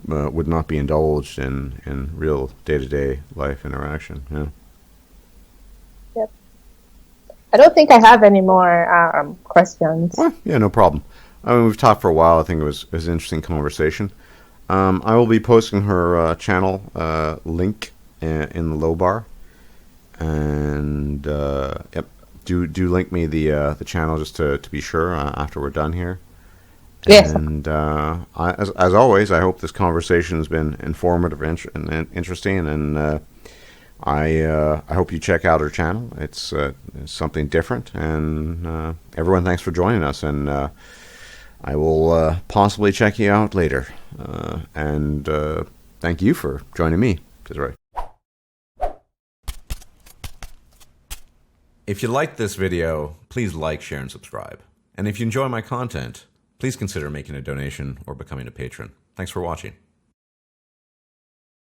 would not be indulged in real day-to-day life interaction. Yeah. Yep. I don't think I have any more questions. Well, yeah, no problem. I mean, we've talked for a while. I think it was an interesting conversation. I will be posting her channel link in the low bar, and yep, do link me the channel just to be sure after we're done here. Yes. And as always, I hope this conversation has been informative and interesting, and I hope you check out her channel. It's something different, and everyone, thanks for joining us, and I will possibly check you out later. And thank you for joining me, Desi-Rae. If you liked this video, please like, share, and subscribe. And if you enjoy my content, please consider making a donation or becoming a patron. Thanks for watching.